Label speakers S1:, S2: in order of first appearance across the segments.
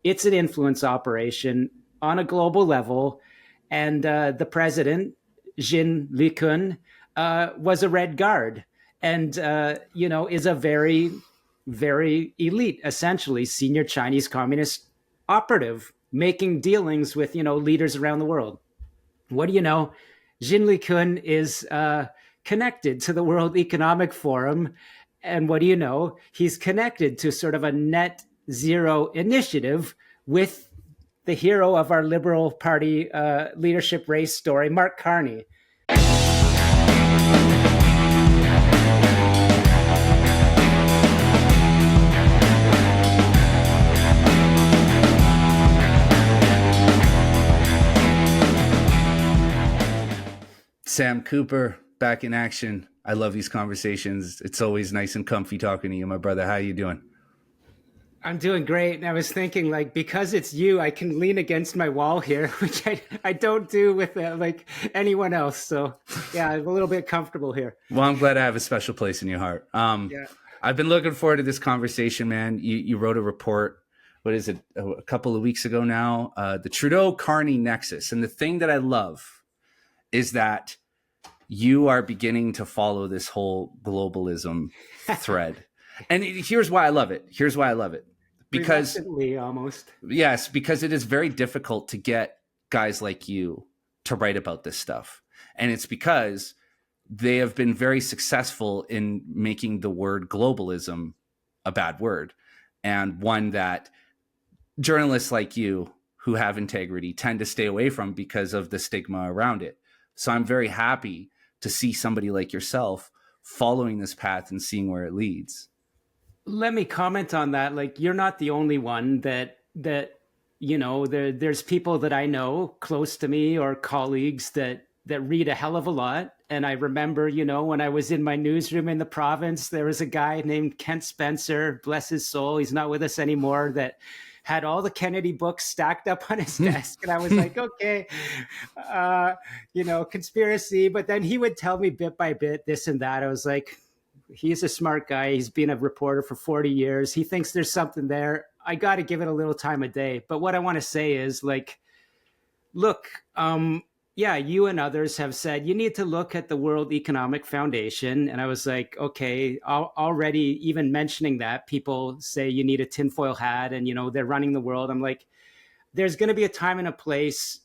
S1: It's an influence operation on a global level. And the president, Jin Likun, was a Red Guard and, is a very, very elite, essentially senior Chinese Communist operative making dealings with, leaders around the world. What do you know? Jin Likun is connected to the World Economic Forum. And what do you know? He's connected to sort of a net zero initiative with the hero of our Liberal Party leadership race story, Mark Carney.
S2: Sam Cooper, back in action. I love these conversations. It's always nice and comfy talking to you, my brother. How you doing?
S1: I'm doing great. And I was thinking, because it's you, I can lean against my wall here, which I don't do with anyone else. So yeah, I'm a little bit comfortable here.
S2: Well, I'm glad I have a special place in your heart.
S1: Yeah.
S2: I've been looking forward to this conversation, man. You wrote a report, what is it, a couple of weeks ago now, the Trudeau-Carney nexus. And the thing that I love is that you are beginning to follow this whole globalism thread. And here's why I love it. Because
S1: almost.
S2: Yes, because it is very difficult to get guys like you to write about this stuff. And it's because they have been very successful in making the word globalism a bad word, and one that journalists like you who have integrity tend to stay away from because of the stigma around it. So I'm very happy to see somebody like yourself following this path and seeing where it leads.
S1: Let me comment on that. You're not the only one that there's people that I know close to me or colleagues that read a hell of a lot. And I remember, when I was in my newsroom in the province, there was a guy named Kent Spencer, bless his soul. He's not with us anymore, that had all the Kennedy books stacked up on his desk. And I was like, okay, conspiracy. But then he would tell me bit by bit, this and that. I was like, he's a smart guy. He's been a reporter for 40 years. He thinks there's something there. I got to give it a little time of day. But what I want to say is look, you and others have said you need to look at the World Economic Foundation. And I was like, okay, already even mentioning that, people say you need a tinfoil hat and, they're running the world. I'm like, there's going to be a time and a place,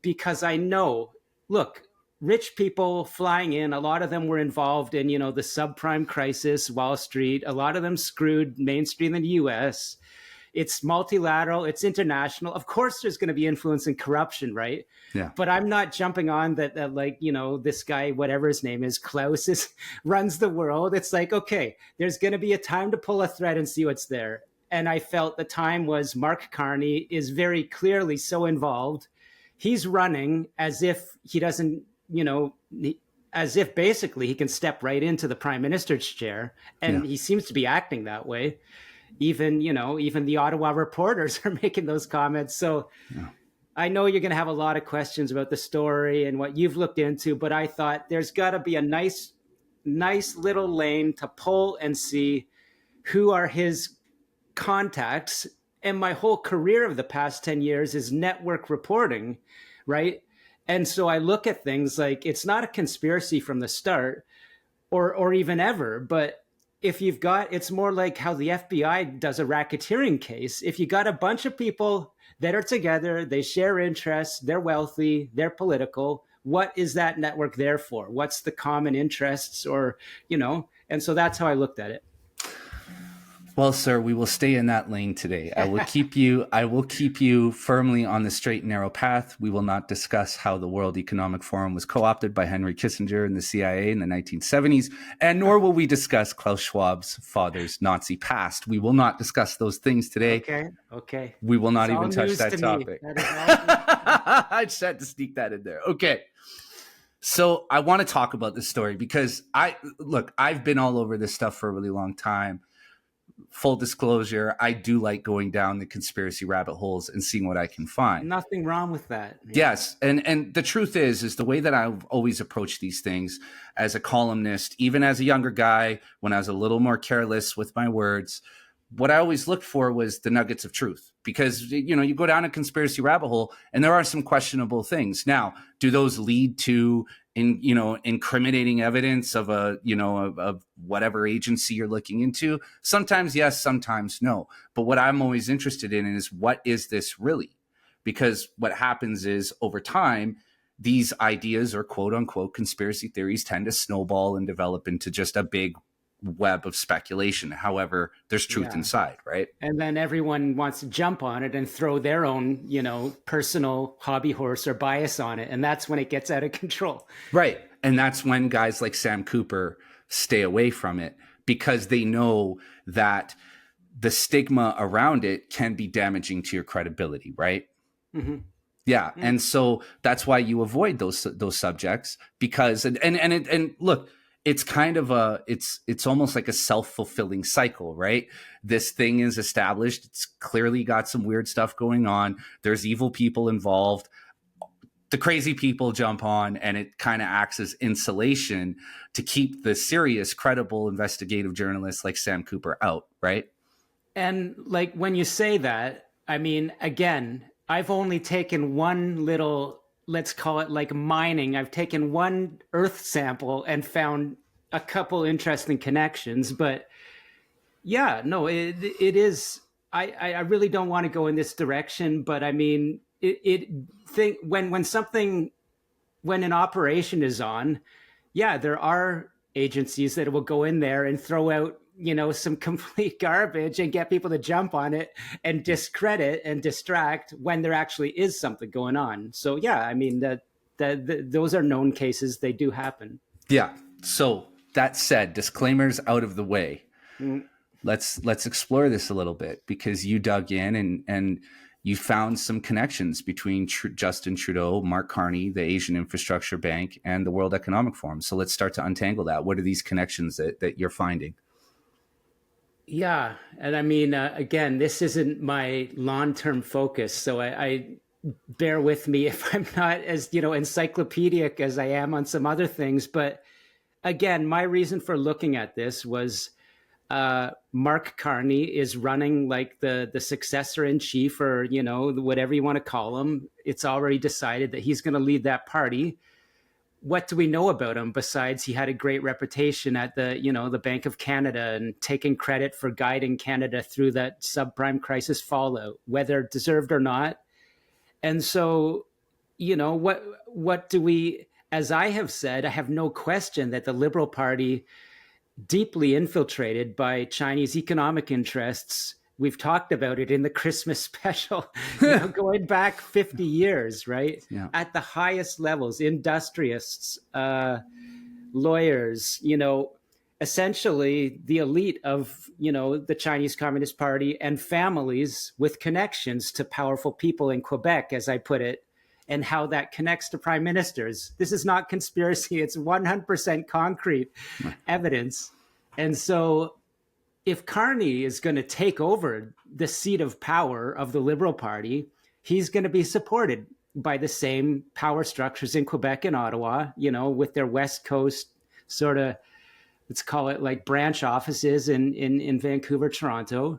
S1: because I know, look, rich people flying in, a lot of them were involved in, the subprime crisis, Wall Street. A lot of them screwed Main Street in the US. It's multilateral, it's international. Of course, there's going to be influence and corruption, right?
S2: Yeah.
S1: But I'm not jumping on that this guy, whatever his name is, Klaus, runs the world. It's like, okay, there's going to be a time to pull a thread and see what's there. And I felt the time was Mark Carney is very clearly so involved. He's running as if he doesn't, as if basically he can step right into the prime minister's chair. And he seems to be acting that way. Even the Ottawa reporters are making those comments. So I know you're going to have a lot of questions about the story and what you've looked into, but I thought there's got to be a nice little lane to pull and see who are his contacts. And my whole career of the past 10 years is network reporting, right? And so I look at things like it's not a conspiracy from the start or even ever, but if you've got, it's more like how the FBI does a racketeering case. If you got a bunch of people that are together, they share interests, they're wealthy, they're political, what is that network there for? What's the common interests and so that's how I looked at it.
S2: Well, sir, we will stay in that lane today. I will keep you firmly on the straight and narrow path. We will not discuss how the World Economic Forum was co-opted by Henry Kissinger and the CIA in the 1970s, and nor will we discuss Klaus Schwab's father's Nazi past. We will not discuss those things today.
S1: Okay.
S2: We will not even touch that topic. I just had to sneak that in there. Okay. So I want to talk about this story because I've been all over this stuff for a really long time. Full disclosure, I do like going down the conspiracy rabbit holes and seeing what I can find.
S1: Nothing wrong with that.
S2: Man. Yes. And the truth is the way that I've always approached these things as a columnist, even as a younger guy, when I was a little more careless with my words, what I always looked for was the nuggets of truth, because, you go down a conspiracy rabbit hole and there are some questionable things. Now, do those lead to incriminating evidence of of whatever agency you're looking into? Sometimes yes, sometimes no. But what I'm always interested in is, what is this really? Because what happens is, over time, these ideas, or quote unquote conspiracy theories, tend to snowball and develop into just a big web of speculation. However, there's truth inside, right?
S1: And then everyone wants to jump on it and throw their own, personal hobby horse or bias on it. And that's when it gets out of control.
S2: Right. And that's when guys like Sam Cooper stay away from it, because they know that the stigma around it can be damaging to your credibility, right? Mm-hmm. Yeah. Mm-hmm. And so that's why you avoid those subjects, because, and look, it's kind of it's almost like a self-fulfilling cycle, right? This thing is established. It's clearly got some weird stuff going on. There's evil people involved. The crazy people jump on, and it kind of acts as insulation to keep the serious, credible investigative journalists like Sam Cooper out, right?
S1: And like, when you say that, I mean, again, I've only taken one little, let's call it like mining. I've taken one earth sample and found a couple interesting connections, but yeah, no, it is. I really don't want to go in this direction, but I mean, when an operation is on, yeah, there are agencies that will go in there and throw out, some complete garbage and get people to jump on it and discredit and distract when there actually is something going on. So yeah, I mean, those are known cases. They do happen.
S2: Yeah. So that said, disclaimers out of the way. Let's explore this a little bit, because you dug in and you found some connections between Justin Trudeau, Mark Carney, the Asian Infrastructure Bank, and the World Economic Forum. So let's start to untangle that. What are these connections that you're finding?
S1: Yeah. And I mean, again, this isn't my long-term focus. So I bear with me if I'm not as, encyclopedic as I am on some other things. But again, my reason for looking at this was Mark Carney is running like the successor in chief, or, whatever you want to call him. It's already decided that he's going to lead that party. What do we know about him besides he had a great reputation at the Bank of Canada and taking credit for guiding Canada through that subprime crisis fallout, whether deserved or not? And so, what do we, as I have said, I have no question that the Liberal Party, deeply infiltrated by Chinese economic interests. We've talked about it in the Christmas special, going back 50 years, right? Yeah. At the highest levels, industrialists, lawyers, essentially the elite of, the Chinese Communist Party, and families with connections to powerful people in Quebec, as I put it, and how that connects to prime ministers. This is not conspiracy. It's 100% concrete evidence. And so if Carney is going to take over the seat of power of the Liberal Party, he's going to be supported by the same power structures in Quebec and Ottawa, with their West Coast sort of, let's call it like branch offices in Vancouver, Toronto.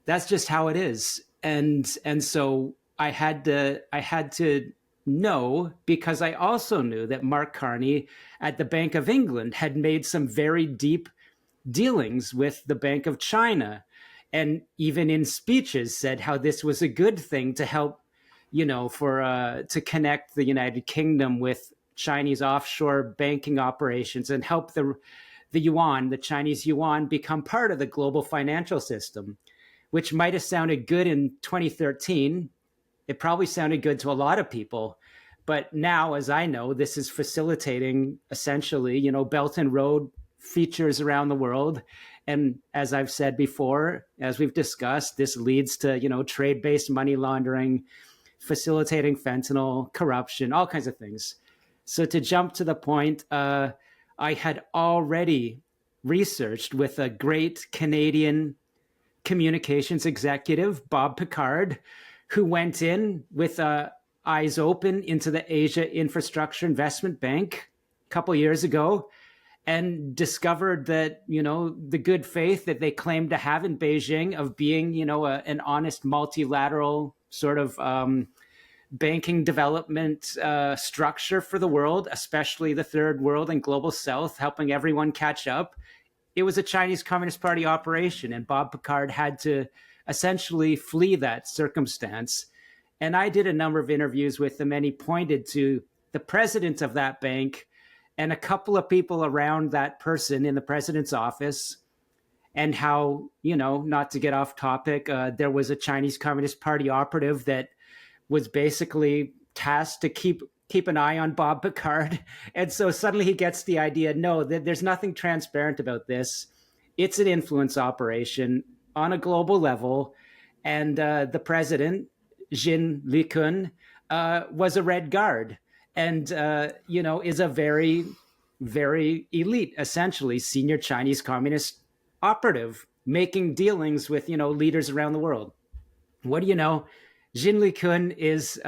S1: That's just how it is. And so I had to know, because I also knew that Mark Carney at the Bank of England had made some very deep dealings with the Bank of China, and even in speeches said how this was a good thing to help, to connect the United Kingdom with Chinese offshore banking operations and help the yuan, the Chinese yuan, become part of the global financial system, which might have sounded good in 2013. It probably sounded good to a lot of people. But now, as I know, this is facilitating essentially, Belt and Road features around the world. And as I've said before, as we've discussed, this leads to, trade-based money laundering, facilitating fentanyl, corruption, all kinds of things. So to jump to the point, I had already researched with a great Canadian communications executive, Bob Picard, who went in with eyes open into the Asia Infrastructure Investment Bank a couple years ago. and discovered that, the good faith that they claimed to have in Beijing of being, an honest multilateral sort of banking development structure for the world, especially the third world and global south, helping everyone catch up. It was a Chinese Communist Party operation, and Bob Picard had to essentially flee that circumstance. And I did a number of interviews with him, and he pointed to the president of that bank and a couple of people around that person in the president's office, and how, not to get off topic, there was a Chinese Communist Party operative that was basically tasked to keep an eye on Bob Picard. And so suddenly he gets the idea, no, there's nothing transparent about this. It's an influence operation on a global level. And the president, Jin Likun, was a Red Guard and, is a very, very elite, essentially senior Chinese Communist operative making dealings with, leaders around the world. What do you know? Jin Likun is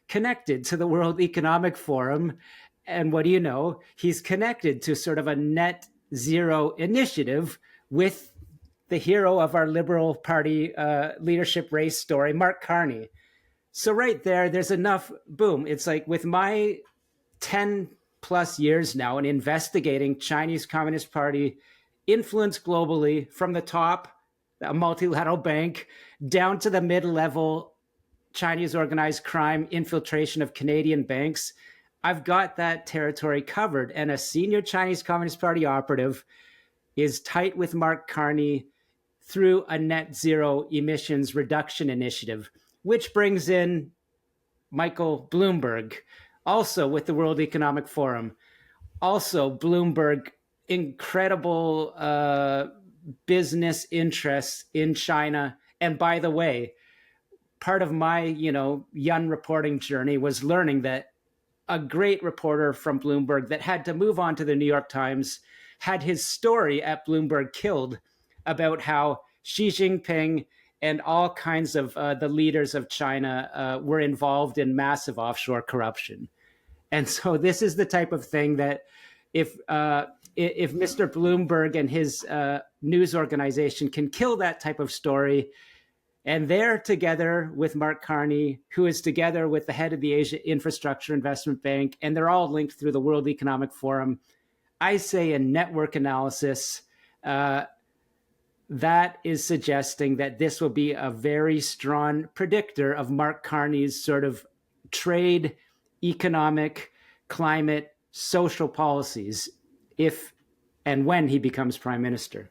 S1: connected to the World Economic Forum. And what do you know? He's connected to sort of a net zero initiative with the hero of our Liberal Party leadership race story, Mark Carney. So right there, there's enough, boom. It's like with my 10 plus years now in investigating Chinese Communist Party influence globally from the top, a multilateral bank, down to the mid-level Chinese organized crime infiltration of Canadian banks, I've got that territory covered. And a senior Chinese Communist Party operative is tight with Mark Carney through a net zero emissions reduction initiative, which brings in Michael Bloomberg, also with the World Economic Forum. Also, Bloomberg, incredible business interests in China. And by the way, part of my, young reporting journey was learning that a great reporter from Bloomberg that had to move on to the New York Times had his story at Bloomberg killed about how Xi Jinping and all kinds of the leaders of China were involved in massive offshore corruption. And so this is the type of thing that if Mr. Bloomberg and his news organization can kill that type of story, and they're together with Mark Carney, who is together with the head of the Asia Infrastructure Investment Bank, and they're all linked through the World Economic Forum. I say in network analysis, that is suggesting that this will be a very strong predictor of Mark Carney's sort of trade, economic, climate, social policies if and when he becomes prime minister.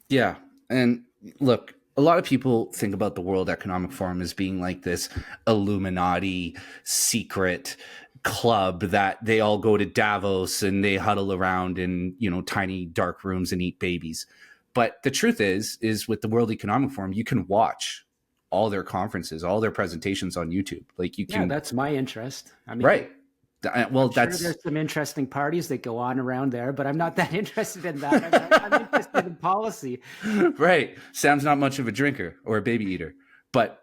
S2: Yeah. And look, a lot of people think about the World Economic Forum as being like this Illuminati secret club that they all go to Davos and they huddle around in, tiny dark rooms and eat babies. But the truth is with the World Economic Forum, you can watch all their conferences, all their presentations on YouTube. Like you can.
S1: Yeah, that's my interest. I mean,
S2: right. Well,
S1: there's some interesting parties that go on around there, but I'm not that interested in that. I'm interested in policy.
S2: Right. Sam's not much of a drinker or a baby eater. But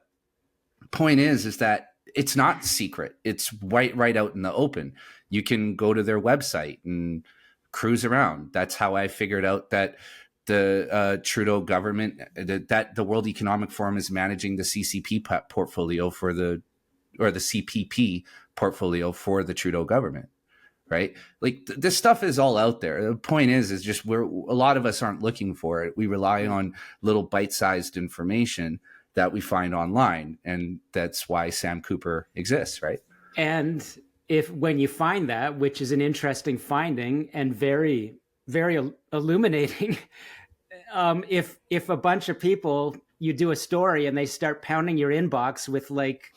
S2: point is that it's not secret. It's right out in the open. You can go to their website and cruise around. That's how I figured out that the Trudeau government, that the World Economic Forum is managing the CCP portfolio the CPP portfolio for the Trudeau government, right? Like this stuff is all out there. The point is just a lot of us aren't looking for it. We rely on little bite-sized information that we find online, and that's why Sam Cooper exists, right?
S1: And when you find that, which is an interesting finding and very, very illuminating, if a bunch of people, you do a story and they start pounding your inbox with like,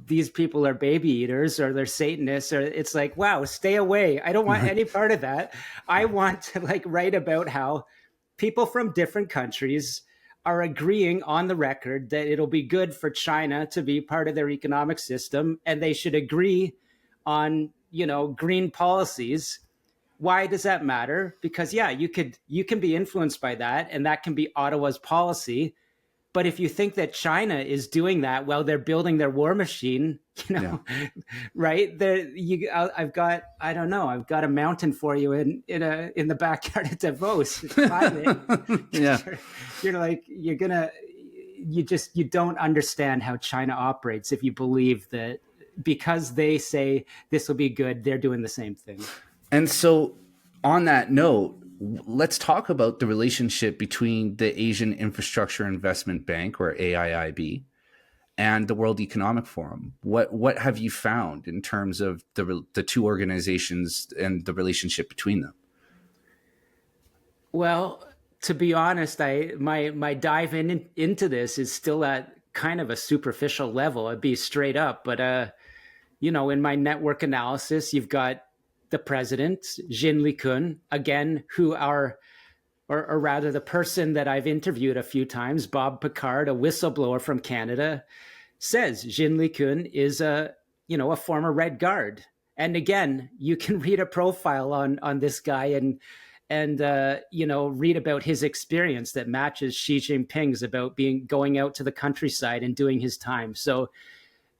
S1: these people are baby eaters or they're Satanists, or it's like, wow, stay away. I don't want any part of that. I want to write about how people from different countries are agreeing on the record that it'll be good for China to be part of their economic system, and they should agree on, green policies. Why does that matter? Because you can be influenced by that, and that can be Ottawa's policy. But if you think that China is doing that while they're building their war machine, right there, I've got, I don't know, I've got a mountain for you in the backyard of Davos. Climb it.
S2: Yeah.
S1: You're like, you don't understand how China operates if you believe that because they say this will be good, they're doing the same thing.
S2: And so on that note, let's talk about the relationship between the Asian Infrastructure Investment Bank, or AIIB, and the World Economic Forum. What have you found in terms of the two organizations and the relationship between them?
S1: Well, to be honest, my dive into this is still at kind of a superficial level. I'd be straight up, but in my network analysis, you've got the president, Jin Li-kun, again, or rather the person that I've interviewed a few times, Bob Picard, a whistleblower from Canada, says Jin Li-kun is a former Red Guard. And again, you can read a profile on this guy and read about his experience that matches Xi Jinping's about going out to the countryside and doing his time. So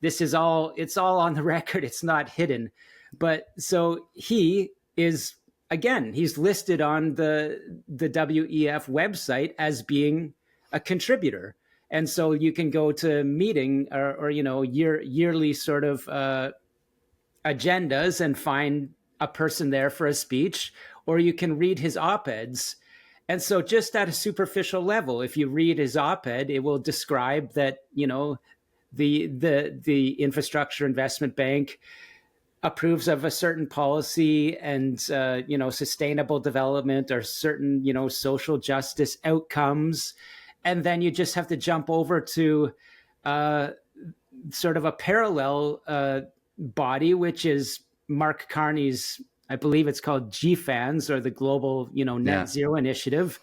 S1: it's all on the record. It's not hidden. But so he is, again, he's listed on the WEF website as being a contributor. And so you can go to meeting or yearly sort of agendas and find a person there for a speech, or you can read his op-eds. And so just at a superficial level, if you read his op-ed, it will describe that, the Infrastructure Investment Bank approves of a certain policy and, sustainable development or certain, social justice outcomes. And then you just have to jump over to sort of a parallel body, which is Mark Carney's, I believe it's called GFANZ, or the Global, Net Zero Initiative.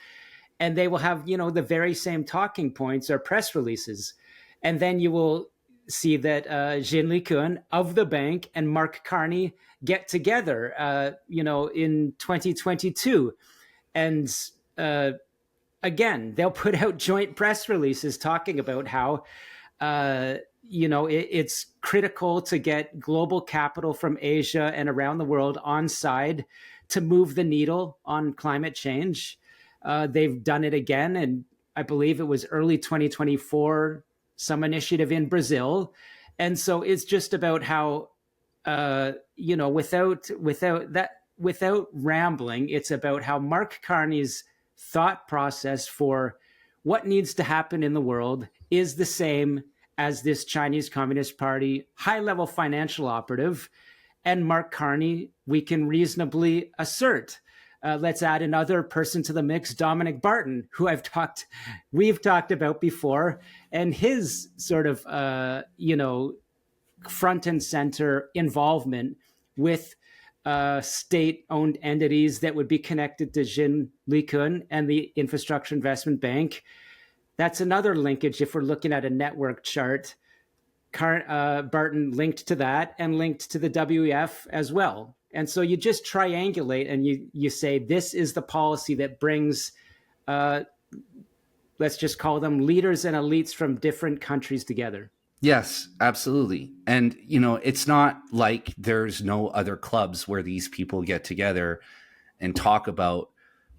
S1: And they will have, the very same talking points or press releases. And then you will see that Jin Li-kun of the bank and Mark Carney get together, in 2022. And again, they'll put out joint press releases talking about how, it's critical to get global capital from Asia and around the world on side to move the needle on climate change. They've done it again, and I believe it was early 2024, some initiative in Brazil. And so it's just about how, without rambling, it's about how Mark Carney's thought process for what needs to happen in the world is the same as this Chinese Communist Party high-level financial operative. And Mark Carney, we can reasonably assert. Let's add another person to the mix, Dominic Barton, who we've talked about before, and his sort of, front and center involvement with state-owned entities that would be connected to Jin Li-kun and the Infrastructure Investment Bank. That's another linkage if we're looking at a network chart. Barton linked to that and linked to the WEF as well. And so you just triangulate and you say, this is the policy that brings, let's just call them leaders and elites from different countries together.
S2: Yes, absolutely. And, it's not like there's no other clubs where these people get together and talk about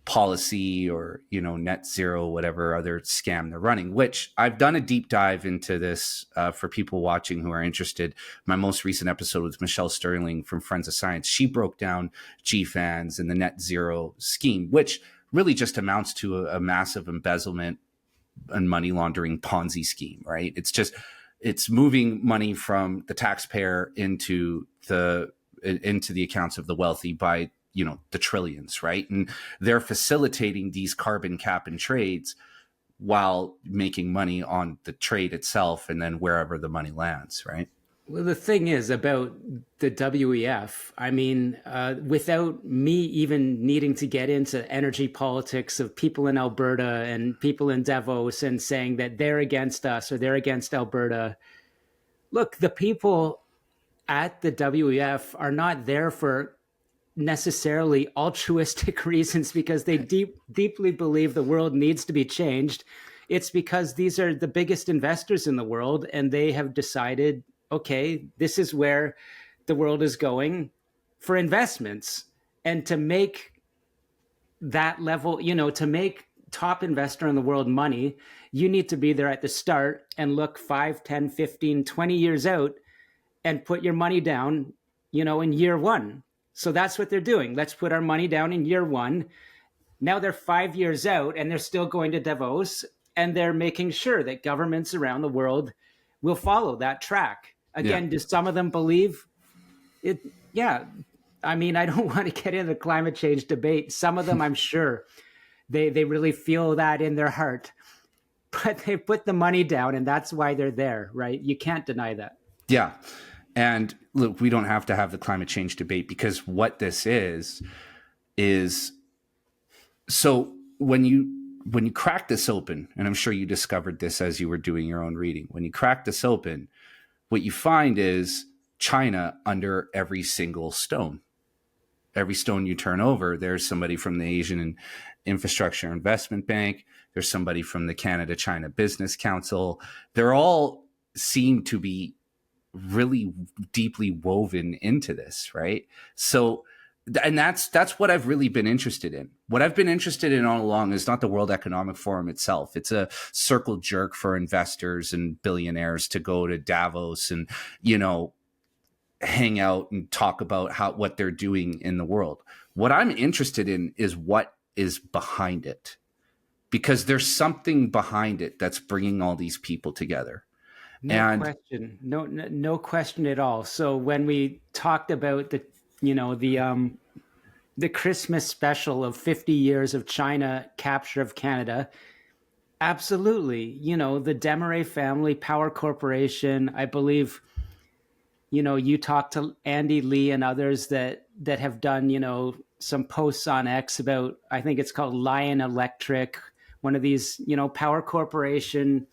S2: policy or, net zero, whatever other scam they're running, which I've done a deep dive into this for people watching who are interested. My most recent episode with Michelle Sterling from Friends of Science. She broke down GFANZ and the net zero scheme, which really just amounts to a massive embezzlement and money laundering Ponzi scheme, right? It's moving money from the taxpayer into the accounts of the wealthy by the trillions, right? And they're facilitating these carbon cap and trades while making money on the trade itself and then wherever the money lands, right?
S1: Well, the thing is about the WEF, I mean, without me even needing to get into energy politics of people in Alberta and people in Davos and saying that they're against us or they're against Alberta. Look, the people at the WEF are not there for necessarily altruistic reasons because they deeply believe the world needs to be changed. It's because these are the biggest investors in the world, and they have decided, okay, this is where the world is going for investments. And to make that level, to make top investor in the world money, you need to be there at the start and look 5, 10, 15, 20 years out and put your money down, in year one. So that's what they're doing. Let's put our money down in year one. Now they're 5 years out and they're still going to Davos, and they're making sure that governments around the world will follow that track. Again, do some of them believe it? Yeah. I mean, I don't want to get into the climate change debate. Some of them, I'm sure, they really feel that in their heart, but they put the money down, and that's why they're there, right? You can't deny that.
S2: Yeah. And look, we don't have to have the climate change debate, because what this is so when you crack this open, and I'm sure you discovered this as you were doing your own reading, when you crack this open, what you find is China under every single stone. Every stone you turn over, there's somebody from the Asian Infrastructure Investment Bank. There's somebody from the Canada-China Business Council. They're all seem to be really deeply woven into this, right? So, and that's what I've really been interested in. What I've been interested in all along is not the World Economic Forum itself. It's a circle jerk for investors and billionaires to go to Davos and, hang out and talk about what they're doing in the world. What I'm interested in is what is behind it, because there's something behind it that's bringing all these people together.
S1: Question. No question at all. So when we talked about the Christmas special of 50 years of China capture of Canada, absolutely. The Desmarais family, Power Corporation, I believe, you talk to Andy Lee and others that have done, some posts on X about, I think it's called Lion Electric, one of these, Power Corporation,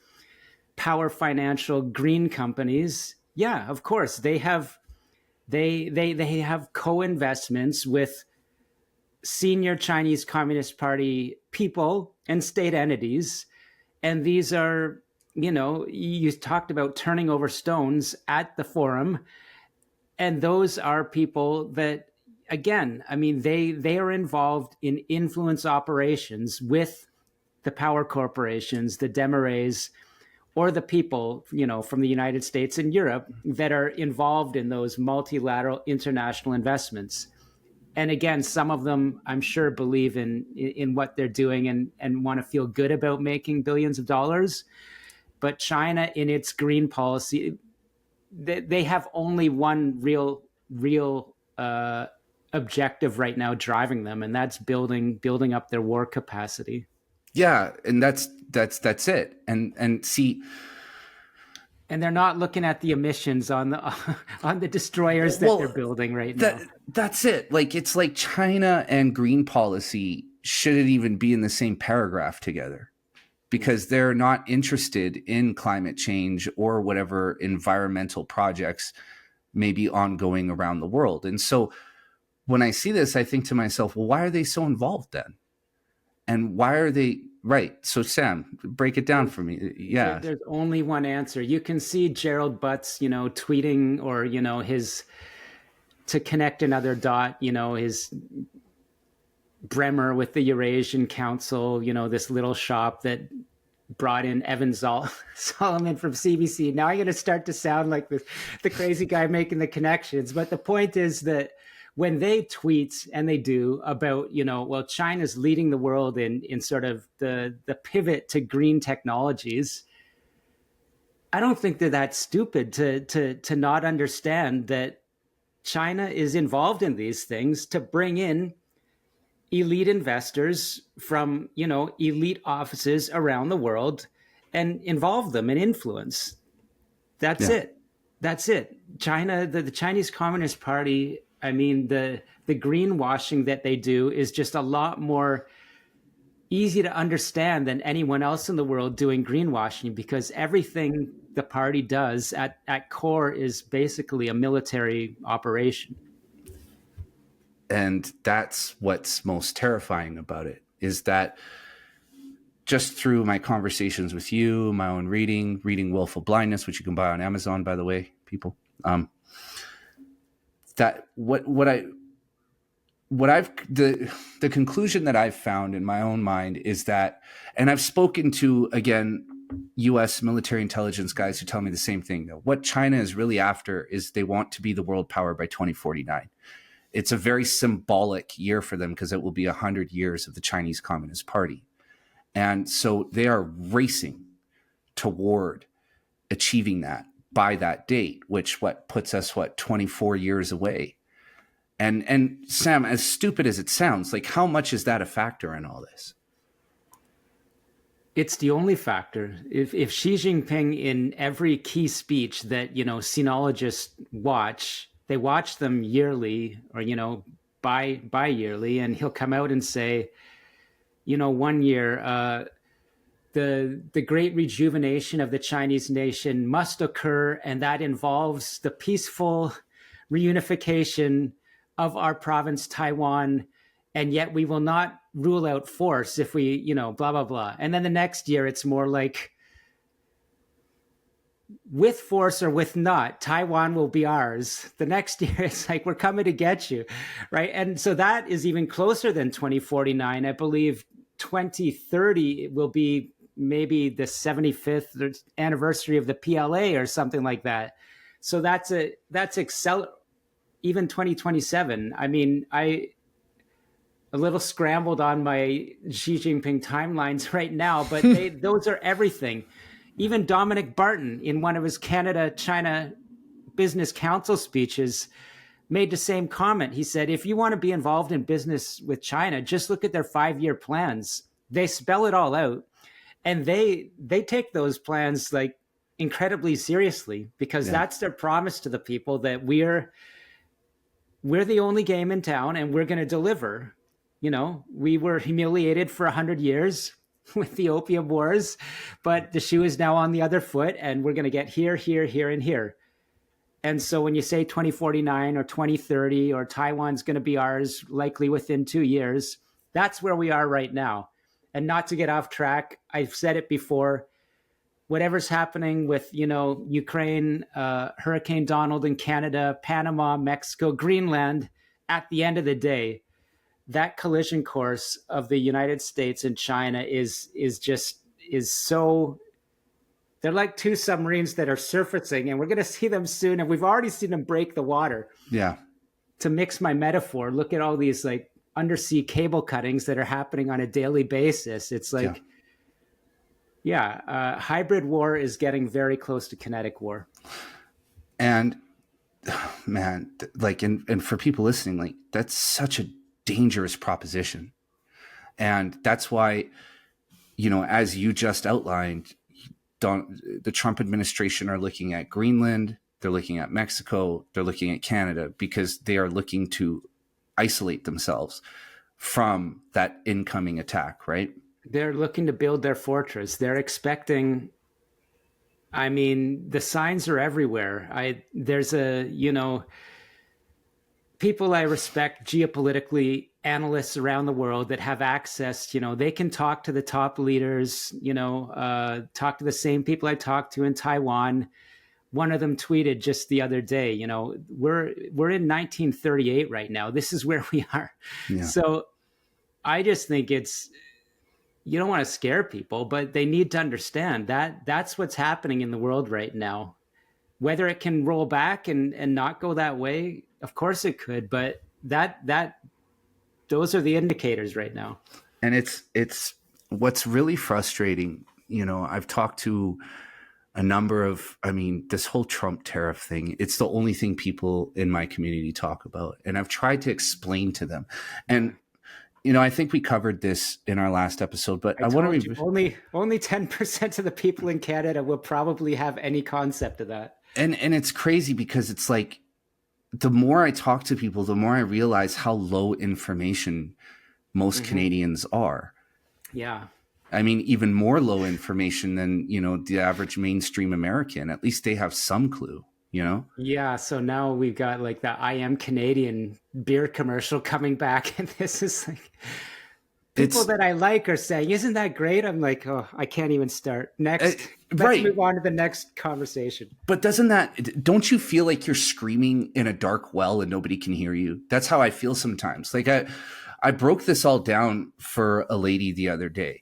S1: Power Financial, green companies. Yeah, of course. They have co-investments with senior Chinese Communist Party people and state entities. And these are, you talked about turning over stones at the forum. And those are people that, again, I mean, they are involved in influence operations with the power corporations, the Desmarais, or the people, from the United States and Europe that are involved in those multilateral international investments. And again, some of them, I'm sure, believe in what they're doing and want to feel good about making billions of dollars. But China, in its green policy, they have only one real objective right now driving them, and that's building up their war capacity.
S2: Yeah, and that's it. And see,
S1: and they're not looking at the emissions on the destroyers that they're building right now.
S2: That's it. Like, it's like China and green policy shouldn't even be in the same paragraph together, because they're not interested in climate change or whatever environmental projects may be ongoing around the world. And so when I see this, I think to myself, well, why are they so involved then? And why are they right? So Sam, break it down for me. Yeah.
S1: There's only one answer. You can see Gerald Butts, tweeting, or, his, to connect another dot, his Bremer with the Eurasian Council, this little shop that brought in Evan Solomon from CBC. Now I'm going to start to sound like the crazy guy making the connections. But the point is that when they tweet, and they do, about, China's leading the world in sort of the pivot to green technologies, I don't think they're that stupid to not understand that China is involved in these things to bring in elite investors from, elite offices around the world and involve them in influence. That's it. That's it. China, the Chinese Communist Party, I mean, the greenwashing that they do is just a lot more easy to understand than anyone else in the world doing greenwashing, because everything the party does at core is basically a military operation.
S2: And that's what's most terrifying about it, is that just through my conversations with you, my own reading Willful Blindness, which you can buy on Amazon, by the way, people. That the conclusion that I've found in my own mind is that, and I've spoken to, again, U.S. military intelligence guys who tell me the same thing. That what China is really after is they want to be the world power by 2049. It's a very symbolic year for them because it will be 100 years of the Chinese Communist Party. And so they are racing toward achieving that by that date, which puts us 24 years away. And Sam, as stupid as it sounds, like, how much is that a factor in all this?
S1: It's the only factor. If Xi Jinping, in every key speech that, sinologists watch, they watch them yearly or, bi-yearly, and he'll come out and say, 1 year, the great rejuvenation of the Chinese nation must occur, and that involves the peaceful reunification of our province, Taiwan, and yet we will not rule out force if we, blah, blah, blah. And then the next year, it's more like, with force or with not, Taiwan will be ours. The next year, it's like, we're coming to get you, right? And so that is even closer than 2049. I believe 2030 will be maybe the 75th anniversary of the PLA or something like that. So that's even 2027. I mean, a little scrambled on my Xi Jinping timelines right now, but those are everything. Even Dominic Barton, in one of his Canada-China Business Council speeches, made the same comment. He said, if you want to be involved in business with China, just look at their 5-year plans. They spell it all out. And they take those plans like incredibly seriously, because that's their promise to the people, that we're the only game in town and we're going to deliver. We were humiliated for 100 years with the opium wars, but the shoe is now on the other foot, and we're going to get here, here, here, and here. And so when you say 2049 or 2030, or Taiwan's going to be ours likely within 2 years, that's where we are right now. And not to get off track, I've said it before, whatever's happening with, Ukraine, Hurricane Donald in Canada, Panama, Mexico, Greenland, at the end of the day, that collision course of the United States and China is so, they're like two submarines that are surfacing, and we're going to see them soon. And we've already seen them break the water. Yeah. To mix my metaphor, look at all these like undersea cable cuttings that are happening on a daily basis. It's like, hybrid war is getting very close to kinetic war.
S2: And man, like, and for people listening, like, that's such a dangerous proposition. And that's why, as you just outlined, the Trump administration are looking at Greenland, they're looking at Mexico, they're looking at Canada, because they are looking to isolate themselves from that incoming attack, right?
S1: They're looking to build their fortress. They're expecting, the signs are everywhere. There's people I respect geopolitically, analysts around the world that have access, they can talk to the top leaders, talk to the same people I talked to in Taiwan. One of them tweeted just the other day, we're in 1938 right now. This is where we are. Yeah. So I just think you don't want to scare people, but they need to understand that that's what's happening in the world right now. Whether it can roll back and not go that way, of course it could, but those are the indicators right now.
S2: And it's what's really frustrating. I've talked to a number of, this whole Trump tariff thing, it's the only thing people in my community talk about. And I've tried to explain to them. And, I think we covered this in our last episode, but I want to
S1: only 10% of the people in Canada will probably have any concept of that.
S2: And it's crazy, because it's like, the more I talk to people, the more I realize how low information most Canadians are.
S1: Yeah.
S2: Even more low information than, the average mainstream American. At least they have some clue,
S1: Yeah. So now we've got like the I Am Canadian beer commercial coming back. And this is like, People
S2: It's
S1: that I like are saying, "Isn't that great?" I'm like, "Oh, I can't even start." Next, let's
S2: right.
S1: move on to the next conversation.
S2: But don't you feel like you're screaming in a dark well and nobody can hear you? That's how I feel sometimes. Like I broke this all down for a lady the other day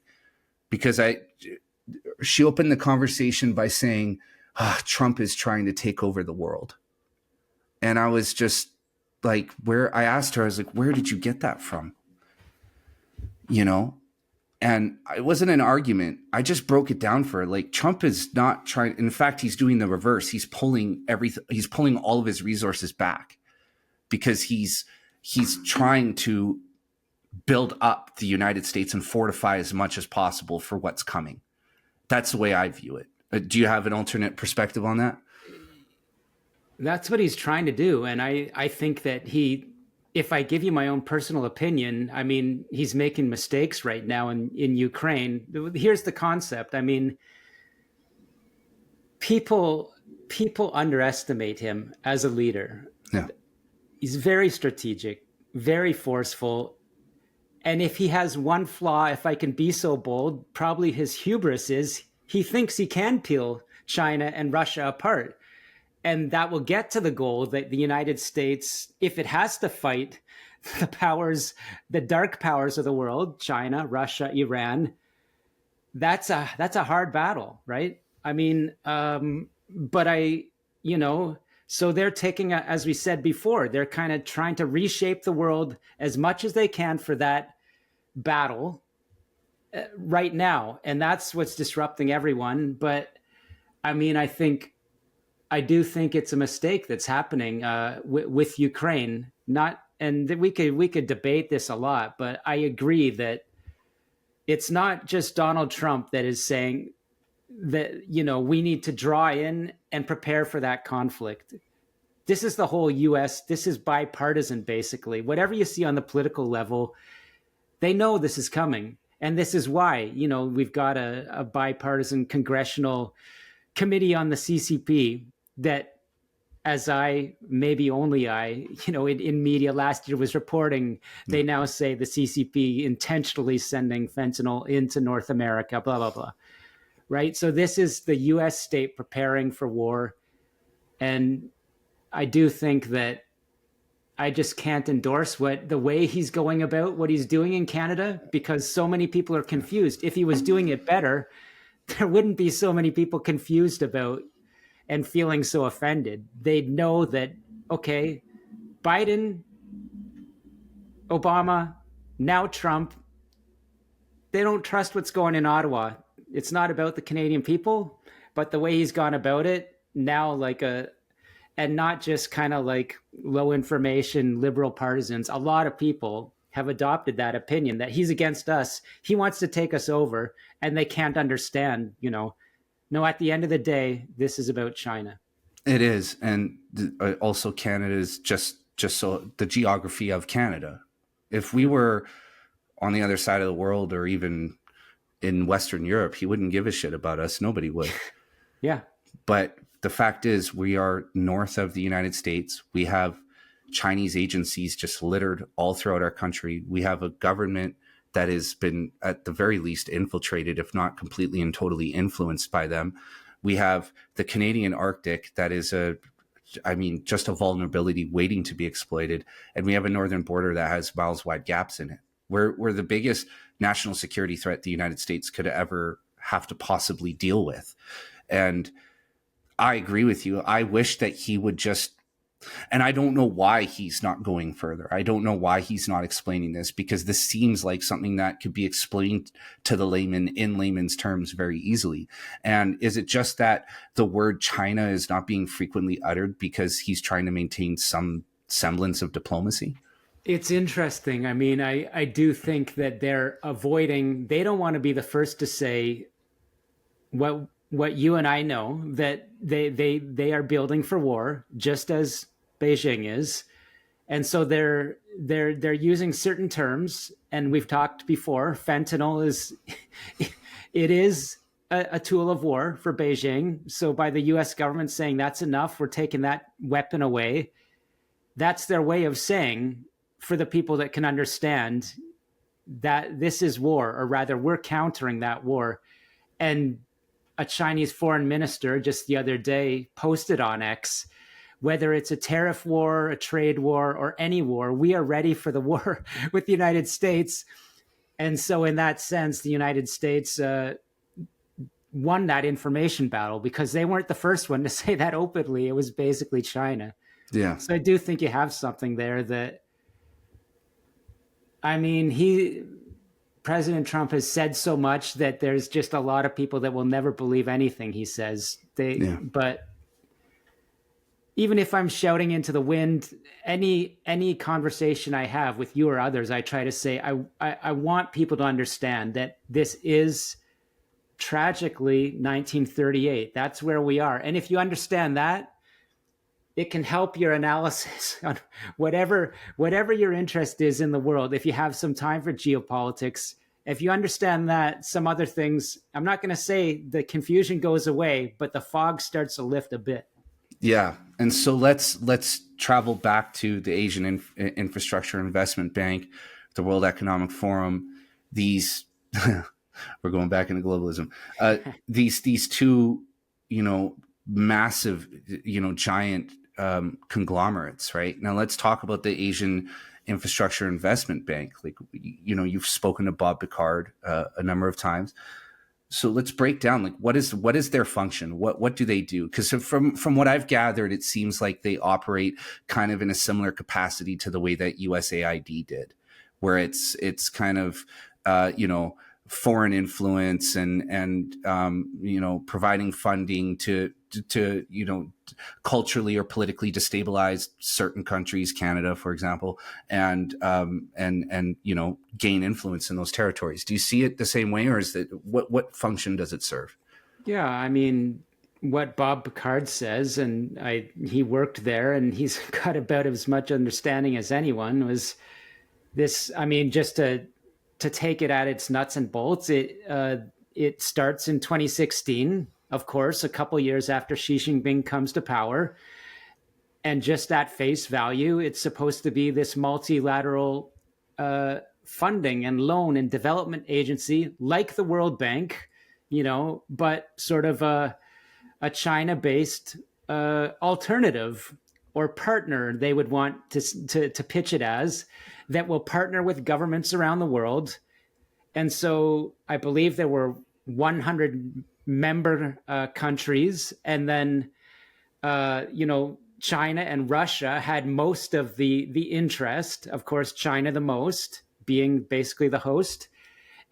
S2: because she opened the conversation by saying, Trump is trying to take over the world. And I was just like, I asked her, I was like, where did you get that from? You know? And it wasn't an argument. I just broke it down for her. Like, Trump is not trying. In fact, he's doing the reverse. He's pulling everything. He's pulling all of his resources back because he's trying to build up the United States and fortify as much as possible for what's coming. That's the way I view it. Do you have an alternate perspective on that?
S1: That's what he's trying to do. And I think that if I give you my own personal opinion, I mean, he's making mistakes right now in Ukraine. Here's the concept. I mean, people underestimate him as a leader.
S2: Yeah.
S1: He's very strategic, very forceful. And if he has one flaw, if I can be so bold, probably his hubris is he thinks he can peel China and Russia apart. And that will get to the goal that the United States, if it has to fight the dark powers of the world, China, Russia, Iran, that's a hard battle, right? I mean, so they're taking, as we said before, they're kind of trying to reshape the world as much as they can for that battle right now. And that's what's disrupting everyone. But I mean, I do think it's a mistake that's happening with Ukraine. We could debate this a lot, but I agree that it's not just Donald Trump that is saying that, we need to draw in and prepare for that conflict. This is the whole U.S. This is bipartisan, basically. Whatever you see on the political level, they know this is coming. And this is why, we've got a bipartisan congressional committee on the CCP that, as in media last year was reporting, they now say the CCP intentionally sending fentanyl into North America, blah, blah, blah. Right? So this is the U.S. state preparing for war. And I do think that I just can't endorse the way he's going about what he's doing in Canada, because so many people are confused. If he was doing it better, there wouldn't be so many people confused about and feeling so offended. They'd know that, okay, Biden, Obama, now Trump, they don't trust what's going in Ottawa. It's not about the Canadian people, but the way he's gone about it now, and not just kind of like low information liberal partisans. A lot of people have adopted that opinion that he's against us. He wants to take us over, and they can't understand, No, at the end of the day, this is about China.
S2: It is. And also Canada is just so the geography of Canada. If we were on the other side of the world or even in Western Europe, he wouldn't give a shit about us. Nobody would.
S1: Yeah.
S2: But the fact is, we are north of the United States. We have Chinese agencies just littered all throughout our country. We have a government that has been at the very least infiltrated, if not completely and totally influenced by them. We have the Canadian Arctic that is just a vulnerability waiting to be exploited. And we have a northern border that has miles wide gaps in it. We're the biggest national security threat the United States could ever have to possibly deal with. And I agree with you. I wish that he would just, and I don't know why he's not going further. I don't know why he's not explaining this, because this seems like something that could be explained to the layman in layman's terms very easily. And is it just that the word China is not being frequently uttered because he's trying to maintain some semblance of diplomacy?
S1: It's interesting. I mean, I do think that they don't want to be the first to say what you and I know, that they are building for war, just as Beijing is. And so they're using certain terms, and we've talked before, fentanyl is it is a tool of war for Beijing. So by the US government saying that's enough, we're taking that weapon away, that's their way of saying, for the people that can understand, that this is war, or rather we're countering that war. And a Chinese foreign minister just the other day posted on X, whether it's a tariff war, a trade war, or any war, we are ready for the war with the United States. And so in that sense, the United States won that information battle, because they weren't the first one to say that openly. It was basically China.
S2: Yeah.
S1: So I do think you have something there that, I mean, President Trump has said so much that there's just a lot of people that will never believe anything he says. But even if I'm shouting into the wind, any conversation I have with you or others, I try to say, I want people to understand that this is tragically 1938. That's where we are. And if you understand that, it can help your analysis on whatever your interest is in the world. If you have some time for geopolitics, if you understand that, some other things, I'm not going to say the confusion goes away, but the fog starts to lift a bit.
S2: Yeah. And so let's travel back to the Asian Infrastructure Investment Bank, the World Economic Forum. These we're going back into globalism. These two, massive, giant conglomerates, right? Now let's talk about the Asian Infrastructure Investment Bank. Like, you've spoken to Bob Picard a number of times. So let's break down, like, what is their function? What do they do? Because from what I've gathered, it seems like they operate kind of in a similar capacity to the way that USAID did, where it's kind of foreign influence and providing funding to culturally or politically destabilize certain countries, Canada, for example, and gain influence in those territories. Do you see it the same way, or is it what function does it serve?
S1: Yeah, I mean, what Bob Picard says, and he worked there, and he's got about as much understanding as anyone, was this. I mean, just to take it at its nuts and bolts, it starts in 2016, of course, a couple years after Xi Jinping comes to power. And just at face value, it's supposed to be this multilateral funding and loan and development agency like the World Bank, but sort of a China-based alternative or partner, they would want to pitch it as, that will partner with governments around the world. And so I believe there were 100 member countries, and then China and Russia had most of the interest. Of course, China the most, being basically the host,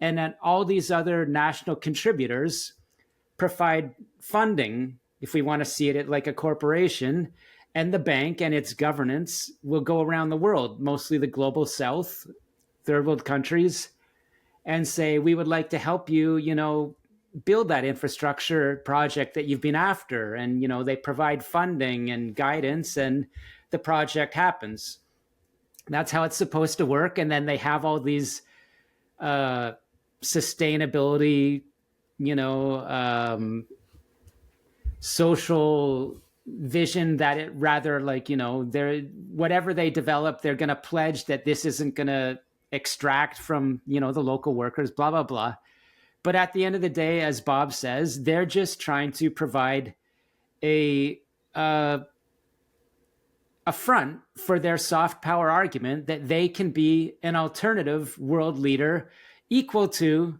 S1: and then all these other national contributors provide funding, if we want to see it like a corporation. And the bank and its governance will go around the world, mostly the global south, third world countries, and say, we would like to help you, build that infrastructure project that you've been after. And, they provide funding and guidance, and the project happens. That's how it's supposed to work. And then they have all these sustainability, social vision that it rather they're, whatever they develop, they're going to pledge that this isn't going to extract from, the local workers, blah, blah, blah. But at the end of the day, as Bob says, they're just trying to provide a front for their soft power argument that they can be an alternative world leader equal to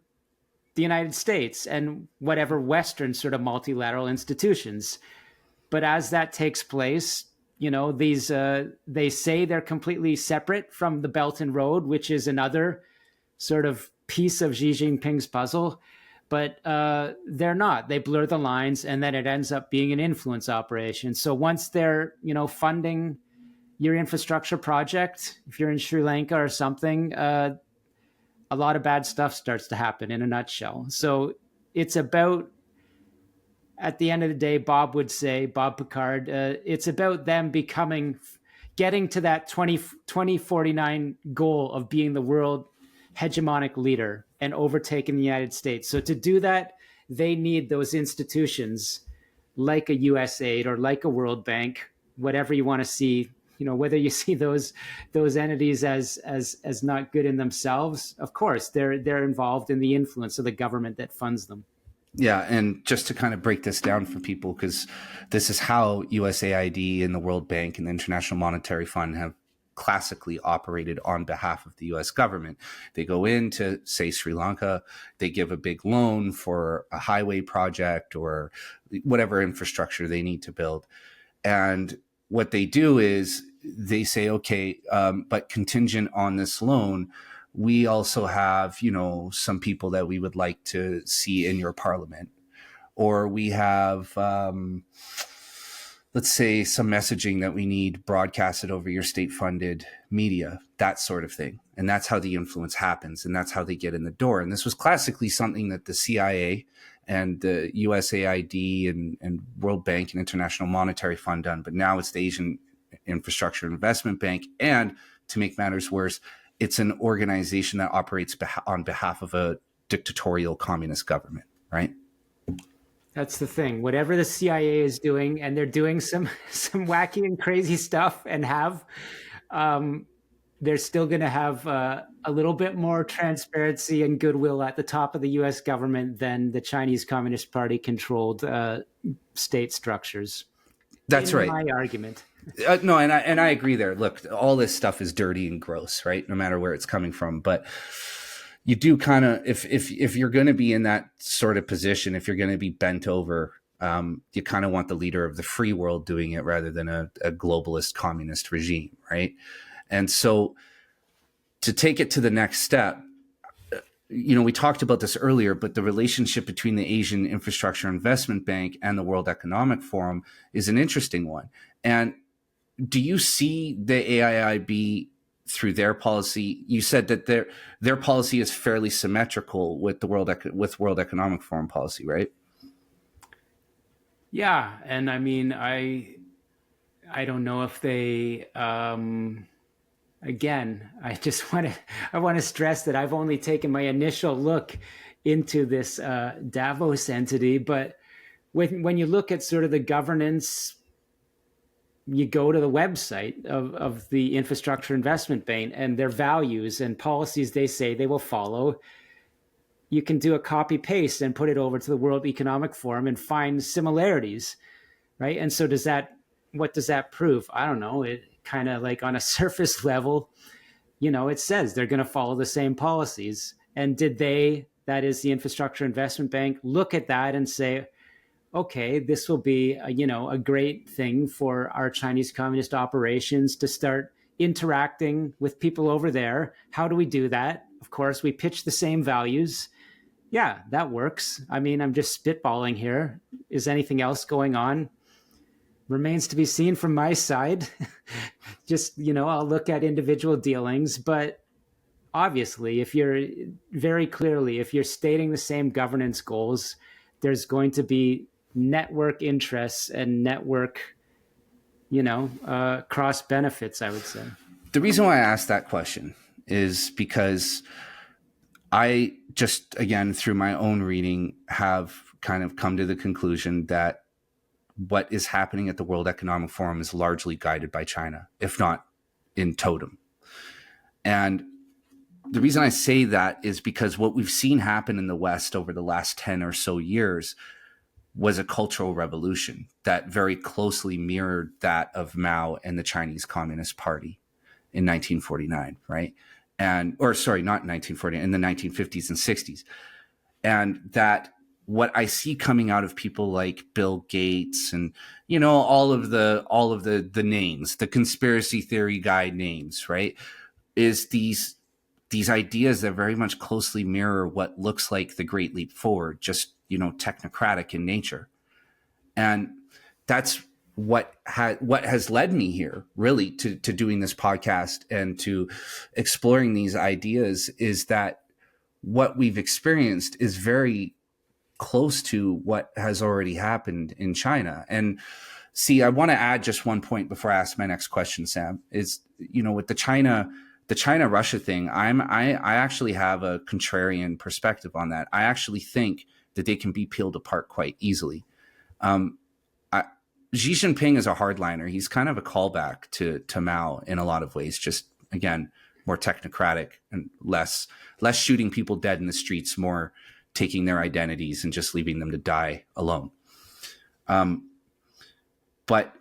S1: the United States and whatever Western sort of multilateral institutions. But as that takes place, these they say they're completely separate from the Belt and Road, which is another sort of piece of Xi Jinping's puzzle. But they're not. They blur the lines, and then it ends up being an influence operation. So once they're, funding your infrastructure project, if you're in Sri Lanka or something, a lot of bad stuff starts to happen, in a nutshell. So it's about, at the end of the day, Bob Picard, it's about them getting to that 2049 goal of being the world hegemonic leader and overtaking the United States. So to do that, they need those institutions like a USAID or like a World Bank, whatever you want to see whether you see those entities as not good in themselves, of course they're involved in the influence of the government that funds them.
S2: Yeah, and just to kind of break this down for people, because this is how USAID and the World Bank and the International Monetary Fund have classically operated on behalf of the US government. They go into, say, Sri Lanka, they give a big loan for a highway project or whatever infrastructure they need to build. And what they do is they say, okay, but contingent on this loan, we also have, some people that we would like to see in your parliament, or we have, let's say, some messaging that we need broadcasted over your state-funded media, that sort of thing. And that's how the influence happens, and that's how they get in the door. And this was classically something that the CIA and the USAID and World Bank and International Monetary Fund done, but now it's the Asian Infrastructure Investment Bank. And to make matters worse, it's an organization that operates on behalf of a dictatorial communist government, right?
S1: That's the thing. Whatever the CIA is doing, and they're doing some wacky and crazy stuff, and they're still going to have a little bit more transparency and goodwill at the top of the U.S. government than the Chinese Communist Party controlled state structures.
S2: That's right.
S1: My argument.
S2: No, and I agree there. Look, all this stuff is dirty and gross, right? No matter where it's coming from. But you do kind of, if you're going to be in that sort of position, if you're going to be bent over, you kind of want the leader of the free world doing it rather than a globalist communist regime, right? And so to take it to the next step, we talked about this earlier, but the relationship between the Asian Infrastructure Investment Bank and the World Economic Forum is an interesting one. And do you see the AIIB through their policy? You said that their policy is fairly symmetrical with the World Economic Forum policy, right?
S1: Yeah, and I mean, I don't know if they. Again, I want to stress that I've only taken my initial look into this Davos entity, but when you look at sort of the governance, you go to the website of the Infrastructure Investment Bank and their values and policies they say they will follow. You can do a copy paste and put it over to the World Economic Forum and find similarities, right? And so what does that prove? I don't know. It kind of like on a surface level, it says they're going to follow the same policies. And did that is the Infrastructure Investment Bank, look at that and say, okay, this will be a great thing for our Chinese communist operations to start interacting with people over there. How do we do that? Of course, we pitch the same values. Yeah, that works. I mean, I'm just spitballing here. Is anything else going on? Remains to be seen from my side. Just, I'll look at individual dealings, but obviously, if you're stating the same governance goals, there's going to be network interests and network, cross benefits, I would say.
S2: The reason why I asked that question is because I just, again, through my own reading, have kind of come to the conclusion that what is happening at the World Economic Forum is largely guided by China, if not in totem. And the reason I say that is because what we've seen happen in the West over the last 10 or so years was a cultural revolution that very closely mirrored that of Mao and the Chinese Communist Party in 1949, right? Not in 1949, in the 1950s and 60s. And that what I see coming out of people like Bill Gates and, all of the names, the conspiracy theory guy names, right, is these ideas that very much closely mirror what looks like the Great Leap Forward, just, technocratic in nature. And that's what has led me here really to doing this podcast and to exploring these ideas, is that what we've experienced is very close to what has already happened in China. And see, I want to add just one point before I ask my next question, Sam, is, with the China-Russia thing, I actually have a contrarian perspective on that. I actually think that they can be peeled apart quite easily. Xi Jinping is a hardliner. He's kind of a callback to Mao in a lot of ways. Just again, more technocratic and less shooting people dead in the streets, more taking their identities and just leaving them to die alone. But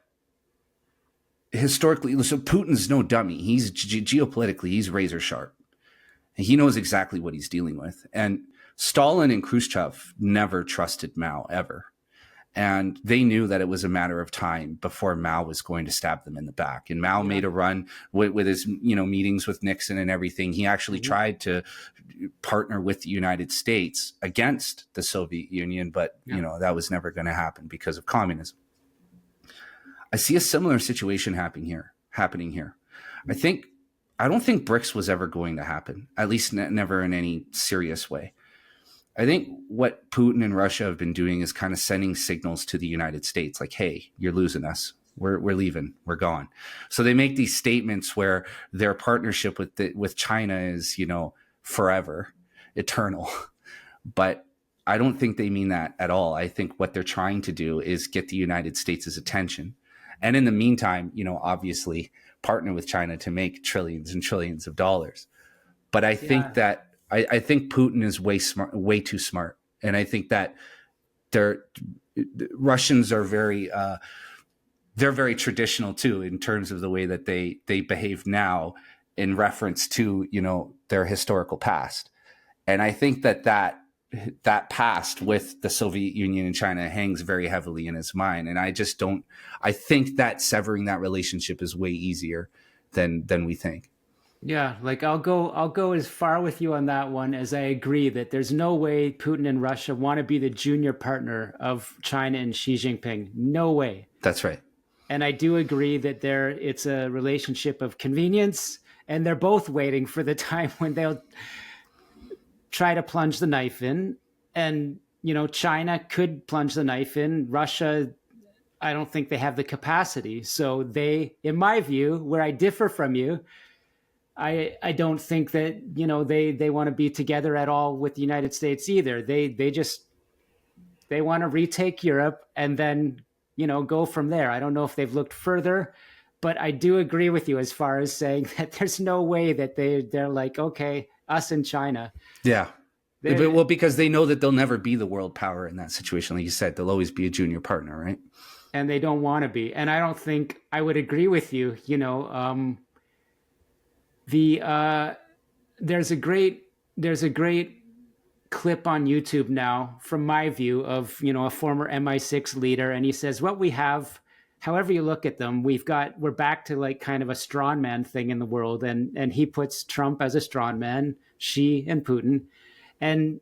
S2: historically, so Putin's no dummy. He's geopolitically, he's razor sharp. And he knows exactly what he's dealing with. And Stalin and Khrushchev never trusted Mao ever. And they knew that it was a matter of time before Mao was going to stab them in the back. And Mao made a run with his, meetings with Nixon and everything. He actually tried to partner with the United States against the Soviet Union, but that was never going to happen because of communism. I see a similar situation happening here. I don't think BRICS was ever going to happen, at least never in any serious way. I think what Putin and Russia have been doing is kind of sending signals to the United States, like, hey, you're losing us. We're leaving. We're gone. So they make these statements where their partnership with China is, forever, eternal. But I don't think they mean that at all. I think what they're trying to do is get the United States' attention. And in the meantime, obviously partner with China to make trillions and trillions of dollars. But I think that I think Putin is way too smart. And I think that Russians are they're very traditional too, in terms of the way that they behave now in reference to, their historical past. And I think that past with the Soviet Union and China hangs very heavily in his mind. And I think that severing that relationship is way easier than we think.
S1: Yeah, like I'll go as far with you on that one as I agree that there's no way Putin and Russia want to be the junior partner of China and Xi Jinping. No way.
S2: That's right.
S1: And I do agree that it's a relationship of convenience, and they're both waiting for the time when they'll try to plunge the knife in. And, China could plunge the knife in. Russia, I don't think they have the capacity. So in my view, where I differ from you, I don't think that, they want to be together at all with the United States either. They want to retake Europe and then, go from there. I don't know if they've looked further, but I do agree with you as far as saying that there's no way that they're like, okay, us and China.
S2: Yeah. Well, because they know that they'll never be the world power in that situation. Like you said, they'll always be a junior partner, right?
S1: And they don't want to be. And I don't think I would agree with you, there's a great clip on YouTube now, from my view, of a former MI6 leader, and he says, what we have, however you look at them, we're back to like kind of a strongman thing in the world, and he puts Trump as a strongman, Xi and Putin, and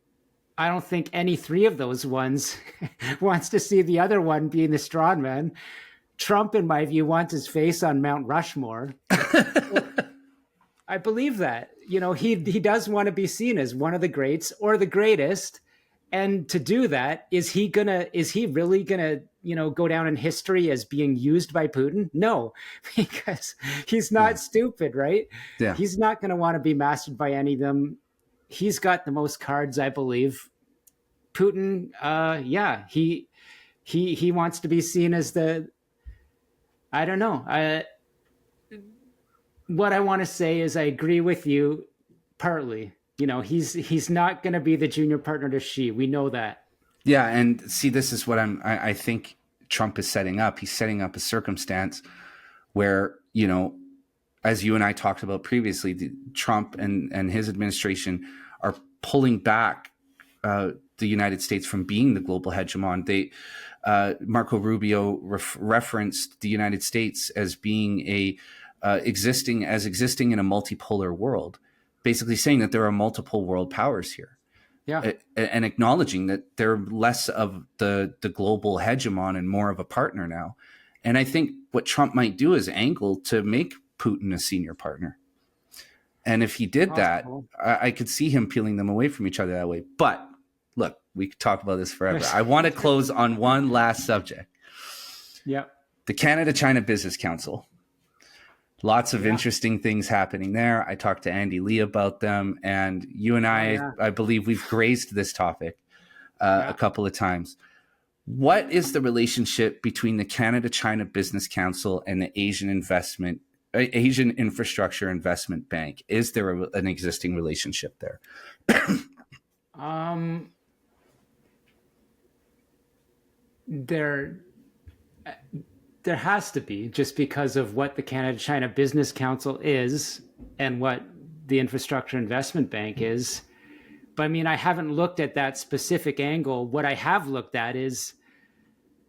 S1: I don't think any three of those ones wants to see the other one being the strongman. Trump, in my view, wants his face on Mount Rushmore. I believe that, he does want to be seen as one of the greats or the greatest. And to do that, is he really gonna, go down in history as being used by Putin? No, because he's not stupid, right?
S2: Yeah.
S1: He's not going to want to be mastered by any of them. He's got the most cards, I believe. Putin, he wants to be seen as I don't know. What I want to say is I agree with you partly. He's not going to be the junior partner to Xi. We know that.
S2: Yeah, and see, this is what I think Trump is setting up. He's setting up a circumstance where, as you and I talked about previously, Trump and his administration are pulling back the United States from being the global hegemon. Marco Rubio referenced the United States as being existing in a multipolar world, basically saying that there are multiple world powers here.
S1: Yeah.
S2: And acknowledging that they're less of the global hegemon and more of a partner now. And I think what Trump might do is angle to make Putin a senior partner. And if he did that, I could see him peeling them away from each other that way. But look, we could talk about this forever. I want to close on one last subject.
S1: Yeah.
S2: The Canada-China Business Council. Lots of interesting things happening there. I talked to Andy Lee about them, and you and I believe we've grazed this topic a couple of times. What is the relationship between the Canada-China Business Council and the Asian Infrastructure Investment Bank? Is there an existing relationship there?
S1: There has to be, just because of what the Canada-China Business Council is and what the Infrastructure Investment Bank is. But I mean, I haven't looked at that specific angle. What I have looked at is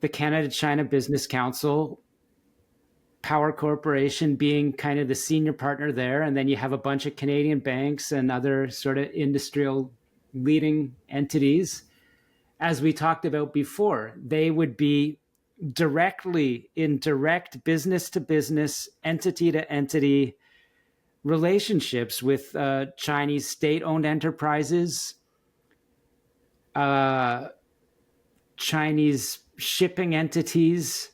S1: the Canada-China Business Council, Power Corporation being kind of the senior partner there. And then you have a bunch of Canadian banks and other sort of industrial leading entities. As we talked about before, they would be directly in direct business to business, entity to entity relationships with Chinese state-owned enterprises, Chinese shipping entities,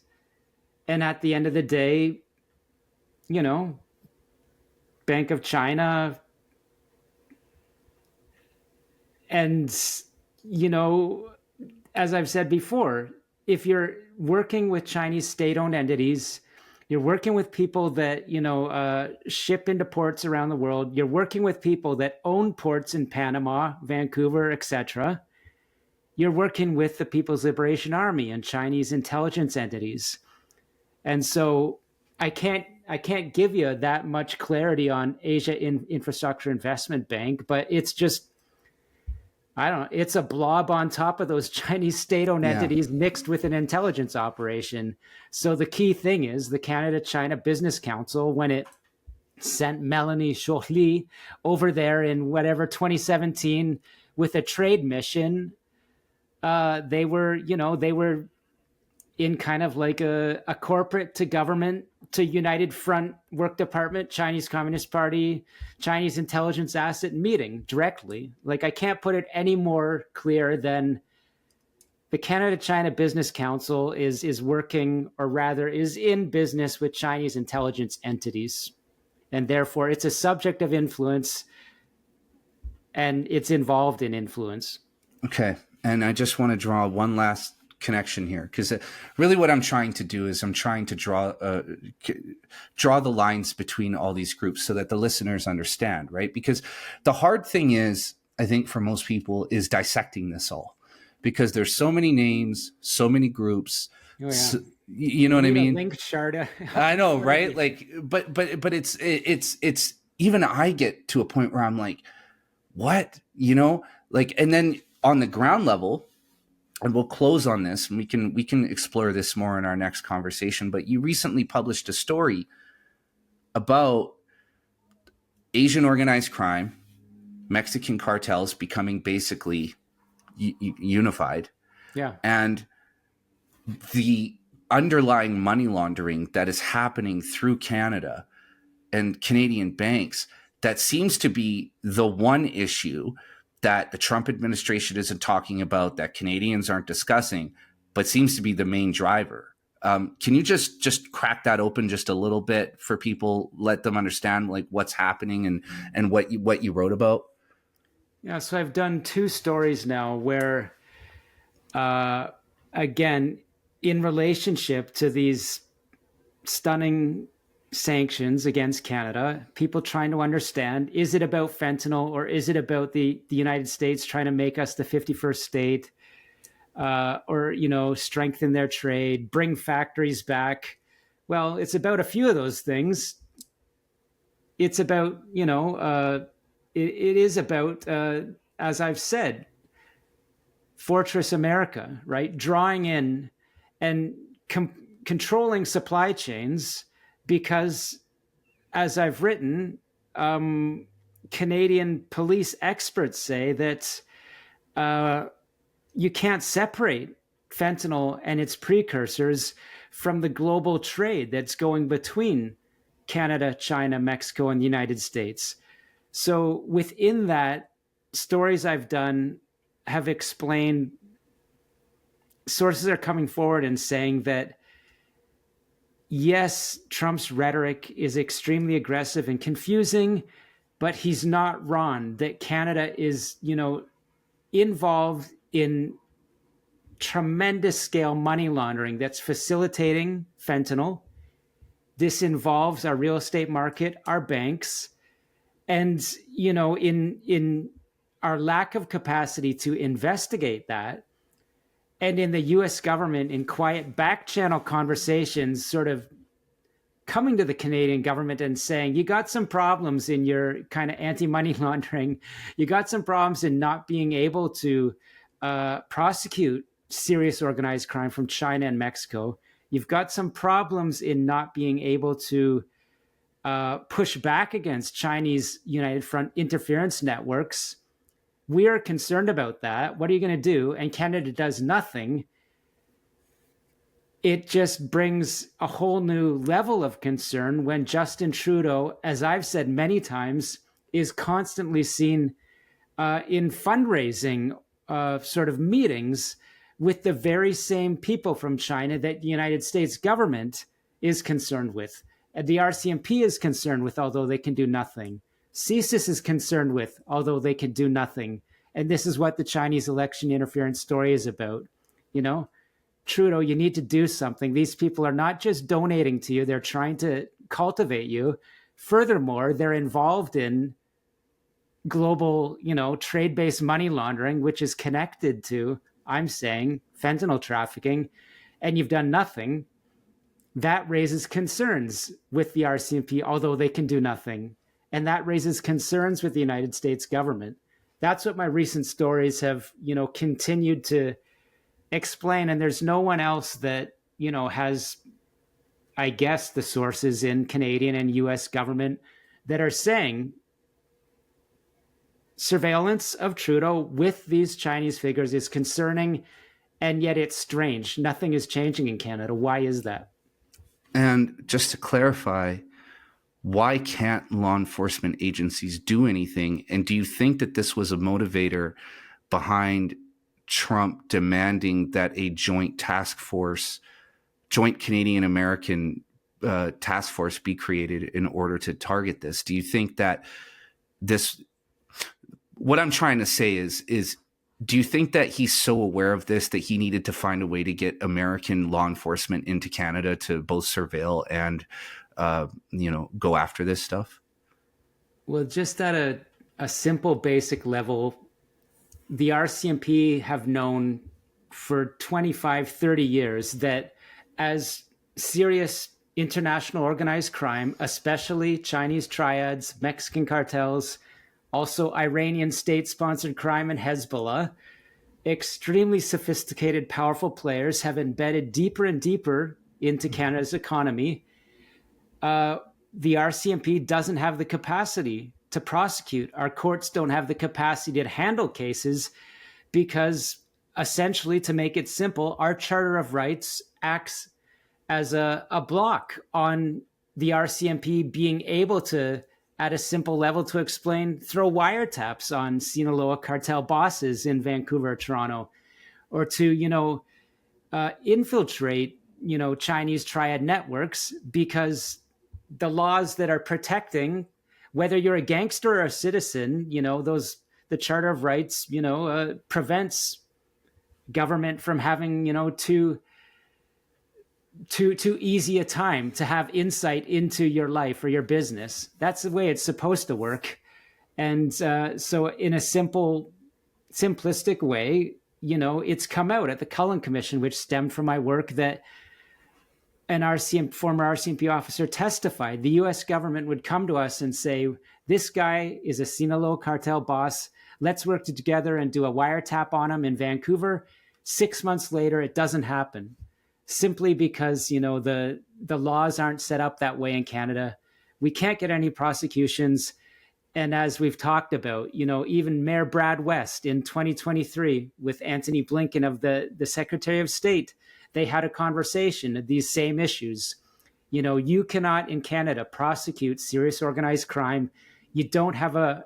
S1: and at the end of the day, you know, Bank of China, and, you know, as I've said before, if you're working with Chinese state-owned entities, you're working with people that, you know, ship into ports around the world. You're working with people that own ports in Panama, Vancouver, etc. You're working with the People's Liberation Army and Chinese intelligence entities. And so I can't give you that much clarity on Asia Infrastructure Investment Bank, but it's just, I don't know, it's a blob on top of those Chinese state-owned entities mixed with an intelligence operation. So the key thing is the Canada-China Business Council, when it sent Melanie Joly over there in whatever 2017 with a trade mission, they were in kind of like a corporate to government to United Front work department, Chinese Communist Party, Chinese intelligence asset meeting directly. Like, I can't put it any more clear than the Canada-China Business Council is working, or rather is in business with Chinese intelligence entities. And therefore it's a subject of influence and it's involved in influence.
S2: Okay. And I just want to draw one last connection here, because really what I'm trying to do is I'm trying to draw the lines between all these groups so that the listeners understand, right? Because the hard thing is, I think for most people, is dissecting this all, because there's so many names, so many groups.
S1: Oh, yeah.
S2: So, you know what I mean?
S1: Link Sharda.
S2: I know, right? Like, but it's even I get to a point where I'm like, what, you know, like, and then on the ground level, and we'll close on this, and we can explore this more in our next conversation. But you recently published a story about Asian organized crime, Mexican cartels becoming basically unified, and the underlying money laundering that is happening through Canada and Canadian banks. That seems to be the one issue that the Trump administration isn't talking about, that Canadians aren't discussing, but seems to be the main driver. Can you just crack that open just a little bit for people, let them understand like what's happening and what you wrote about?
S1: Yeah, so I've done 2 stories now where, again, in relationship to these stunning sanctions against Canada, people trying to understand, is it about fentanyl or is it about the United States trying to make us the 51st state, or, you know, strengthen their trade, bring factories back? Well, it's about a few of those things. It's about, you know, it is about, as I've said, Fortress America, right? Drawing in and controlling supply chains, because, as I've written, Canadian police experts say that you can't separate fentanyl and its precursors from the global trade that's going between Canada, China, Mexico, and the United States. So within that, stories I've done have explained, sources are coming forward and saying that, yes, Trump's rhetoric is extremely aggressive and confusing, but he's not wrong that Canada is, you know, involved in tremendous scale money laundering that's facilitating fentanyl. This involves our real estate market, our banks, and in our lack of capacity to investigate that, and in the US government in quiet back channel conversations sort of coming to the Canadian government and saying, you got some problems in your kind of anti-money laundering, you got some problems in not being able to prosecute serious organized crime from China and Mexico, you've got some problems in not being able to push back against Chinese United Front interference networks. We are concerned about that. What are you going to do? And Canada does nothing. It just brings a whole new level of concern when Justin Trudeau, as I've said many times, is constantly seen in fundraising sort of meetings with the very same people from China that the United States government is concerned with. The RCMP is concerned with, although they can do nothing. CSIS is concerned with, although they can do nothing. And this is what the Chinese election interference story is about. Trudeau, you need to do something. These people are not just donating to you, they're trying to cultivate you. Furthermore, they're involved in global, trade-based money laundering, which is connected to, I'm saying, fentanyl trafficking, and you've done nothing. That raises concerns with the RCMP, although they can do nothing. And that raises concerns with the United States government. That's what my recent stories have, continued to explain. And there's no one else that, has, I guess, the sources in Canadian and US government that are saying surveillance of Trudeau with these Chinese figures is concerning, and yet it's strange. Nothing is changing in Canada. Why is that?
S2: And just to clarify, why can't law enforcement agencies do anything? And do you think that this was a motivator behind Trump demanding that a joint Canadian-American task force be created in order to target this? Do you think that what I'm trying to say is do you think that he's so aware of this that he needed to find a way to get American law enforcement into Canada to both surveil and, go after this stuff?
S1: Well, just at a simple basic level, the RCMP have known for 25, 30 years that as serious international organized crime, especially Chinese triads, Mexican cartels, also Iranian state-sponsored crime and Hezbollah, extremely sophisticated, powerful players have embedded deeper and deeper into Canada's economy. The RCMP doesn't have the capacity to prosecute. Our courts don't have the capacity to handle cases because, essentially, to make it simple, our Charter of Rights acts as a block on the RCMP being able to, at a simple level to explain, throw wiretaps on Sinaloa cartel bosses in Vancouver or Toronto, or to, infiltrate, Chinese triad networks, because the laws that are protecting, whether you're a gangster or a citizen, the Charter of Rights, prevents government from having, too easy a time to have insight into your life or your business. That's the way it's supposed to work. And so in a simplistic way, it's come out at the Cullen Commission, which stemmed from my work, that an former RCMP officer testified. The US government would come to us and say, this guy is a Sinaloa cartel boss. Let's work together and do a wiretap on him in Vancouver. 6 months later, it doesn't happen. Simply because, the laws aren't set up that way in Canada. We can't get any prosecutions. And as we've talked about, even Mayor Brad West in 2023 with Antony Blinken of the Secretary of State, they had a conversation of these same issues. You cannot in Canada prosecute serious organized crime. You don't have a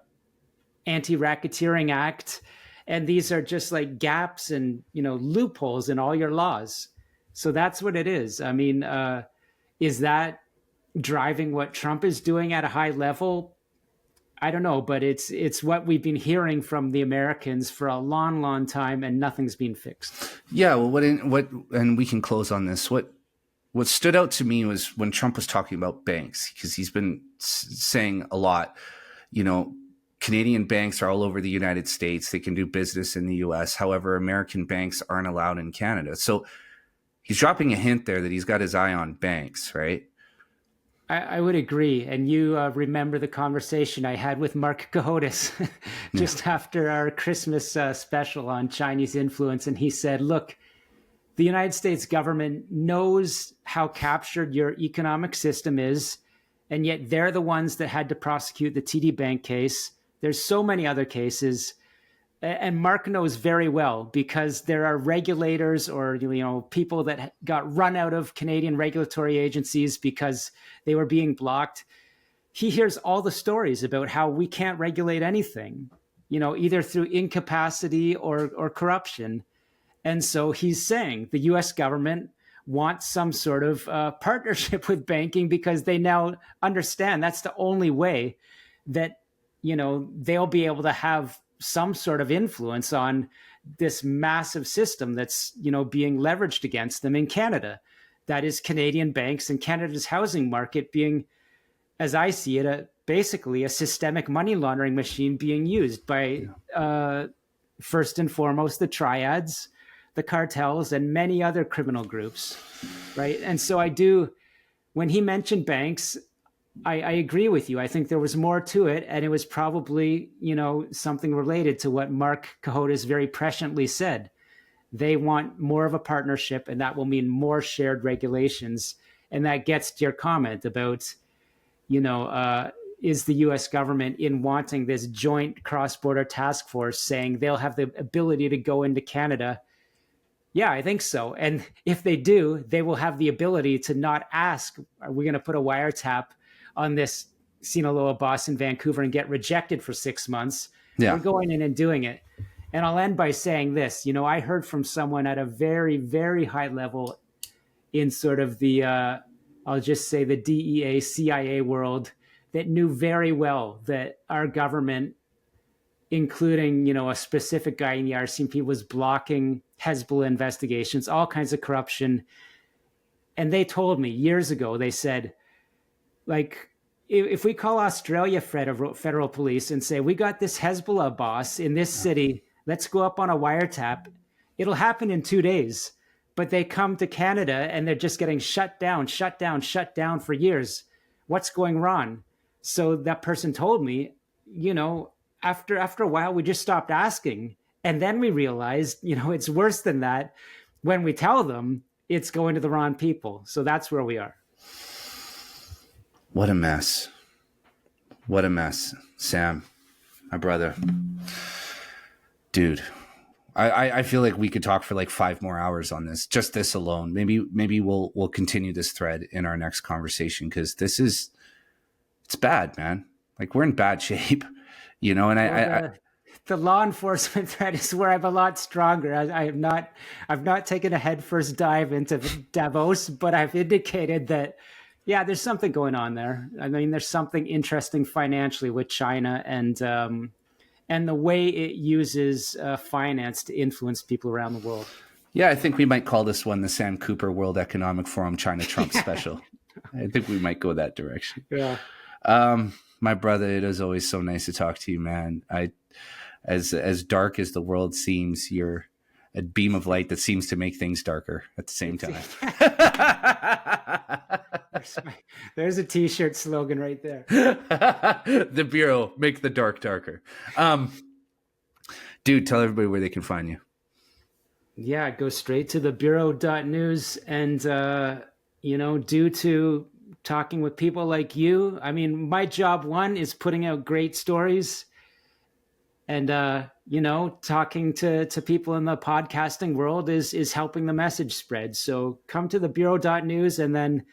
S1: Anti-Racketeering Act. And these are just like gaps and, loopholes in all your laws. So that's what it is. I mean, is that driving what Trump is doing at a high level? I don't know, but it's what we've been hearing from the Americans for a long, long time, and nothing's been fixed.
S2: Yeah, well, and we can close on this. What stood out to me was when Trump was talking about banks, because he's been saying a lot, you know, Canadian banks are all over the United States. They can do business in the US. However, American banks aren't allowed in Canada. So he's dropping a hint there that he's got his eye on banks, right?
S1: I would agree. And you remember the conversation I had with Mark Carney just after our Christmas special on Chinese influence. And he said, look, the United States government knows how captured your economic system is, and yet they're the ones that had to prosecute the TD Bank case. There's so many other cases. And Mark knows very well, because there are regulators or, you know, people that got run out of Canadian regulatory agencies because they were being blocked. He hears all the stories about how we can't regulate anything, you know, either through incapacity or corruption. And so he's saying the US government wants some sort of partnership with banking, because they now understand that's the only way that, you know, they'll be able to have some sort of influence on this massive system that's, you know, being leveraged against them in Canada. That is Canadian banks and Canada's housing market being, as I see it, basically a systemic money laundering machine being used by, first and foremost, the triads, the cartels, and many other criminal groups, right? And so when he mentioned banks, I agree with you. I think there was more to it, and it was probably, you know, something related to what Mark Carney very presciently said. They want more of a partnership, and that will mean more shared regulations. And that gets to your comment about, you know, is the U.S. government in wanting this joint cross-border task force saying they'll have the ability to go into Canada? Yeah, I think so. And if they do, they will have the ability to not ask, are we going to put a wiretap on this Sinaloa boss in Vancouver and get rejected for 6 months?
S2: Yeah.
S1: We're going in and doing it. And I'll end by saying this. You know, I heard from someone at a very, very high level in sort of the, I'll just say the DEA, CIA world, that knew very well that our government, including, you know, a specific guy in the RCMP, was blocking Hezbollah investigations, all kinds of corruption. And they told me years ago, they said, like, if we call Australia federal police and say, we got this Hezbollah boss in this city, let's go up on a wiretap, it'll happen in 2 days. But they come to Canada and they're just getting shut down for years. What's going wrong? So that person told me, you know, after a while, we just stopped asking. And then we realized, you know, it's worse than that. When we tell them, it's going to the wrong people. So that's where we are.
S2: What a mess. What a mess. Sam, my brother. Dude, I feel like we could talk for like 5 more hours on this, just this alone. Maybe we'll continue this thread in our next conversation, because it's bad, man. Like, we're in bad shape, you know, and
S1: the law enforcement threat is where I'm a lot stronger. I've not taken a headfirst dive into Davos, but I've indicated that, yeah, there's something going on there. I mean, there's something interesting financially with China and the way it uses finance to influence people around the world.
S2: Yeah, I think we might call this one the Sam Cooper World Economic Forum China Trump special. I think we might go that direction.
S1: Yeah.
S2: My brother, it is always so nice to talk to you, man. As dark as the world seems, you're a beam of light that seems to make things darker at the same time.
S1: There's a t-shirt slogan right there.
S2: The Bureau, make the dark darker. Dude, tell everybody where they can find you.
S1: Yeah, go straight to thebureau.news. And, you know, due to talking with people like you, I mean, my job one is putting out great stories and, you know, talking to people in the podcasting world is helping the message spread. So come to thebureau.news and then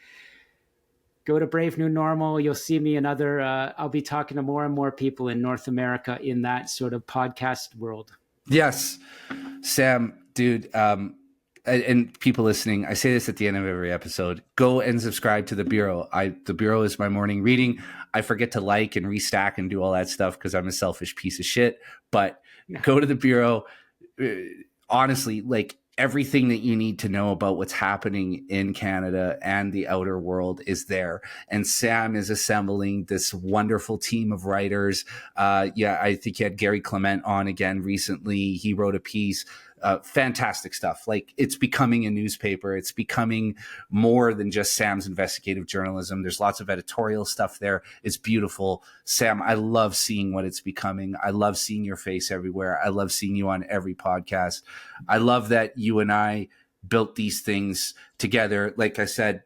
S1: go to Brave New Normal. You'll see me and I'll be talking to more and more people in North America in that sort of podcast world.
S2: Yes. Sam, dude, and people listening, I say this at the end of every episode, go and subscribe to the Bureau. The Bureau is my morning reading. I forget to like and restack and do all that stuff because I'm a selfish piece of shit. But go to the Bureau. Honestly, like everything that you need to know about what's happening in Canada and the outer world is there. And Sam is assembling this wonderful team of writers. I think he had Gary Clement on again recently. He wrote a piece. Fantastic stuff. Like, it's becoming a newspaper. It's becoming more than just Sam's investigative journalism. There's lots of editorial stuff there. It's beautiful. Sam, I love seeing what it's becoming. I love seeing your face everywhere. I love seeing you on every podcast. I love that you and I built these things together. Like I said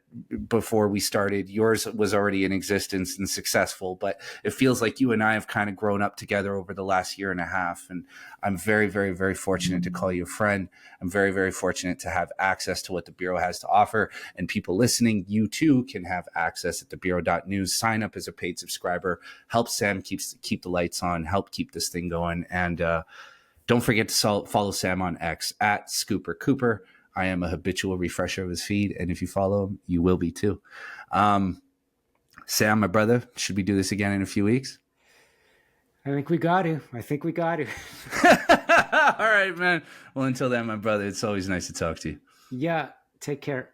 S2: before we started, yours was already in existence and successful, but it feels like you and I have kind of grown up together over the last year and a half. And I'm very, very, very fortunate to call you a friend. I'm very, very fortunate to have access to what the Bureau has to offer. And people listening, you too can have access at thebureau.news. Sign up as a paid subscriber. Help Sam keep the lights on, help keep this thing going. And don't forget to follow Sam on X at Scooper Cooper. I am a habitual refresher of his feed, and if you follow him, you will be too. Sam, my brother, should we do this again in a few weeks?
S1: I think we got to.
S2: All right, man. Well, until then, my brother, it's always nice to talk to you.
S1: Yeah, take care.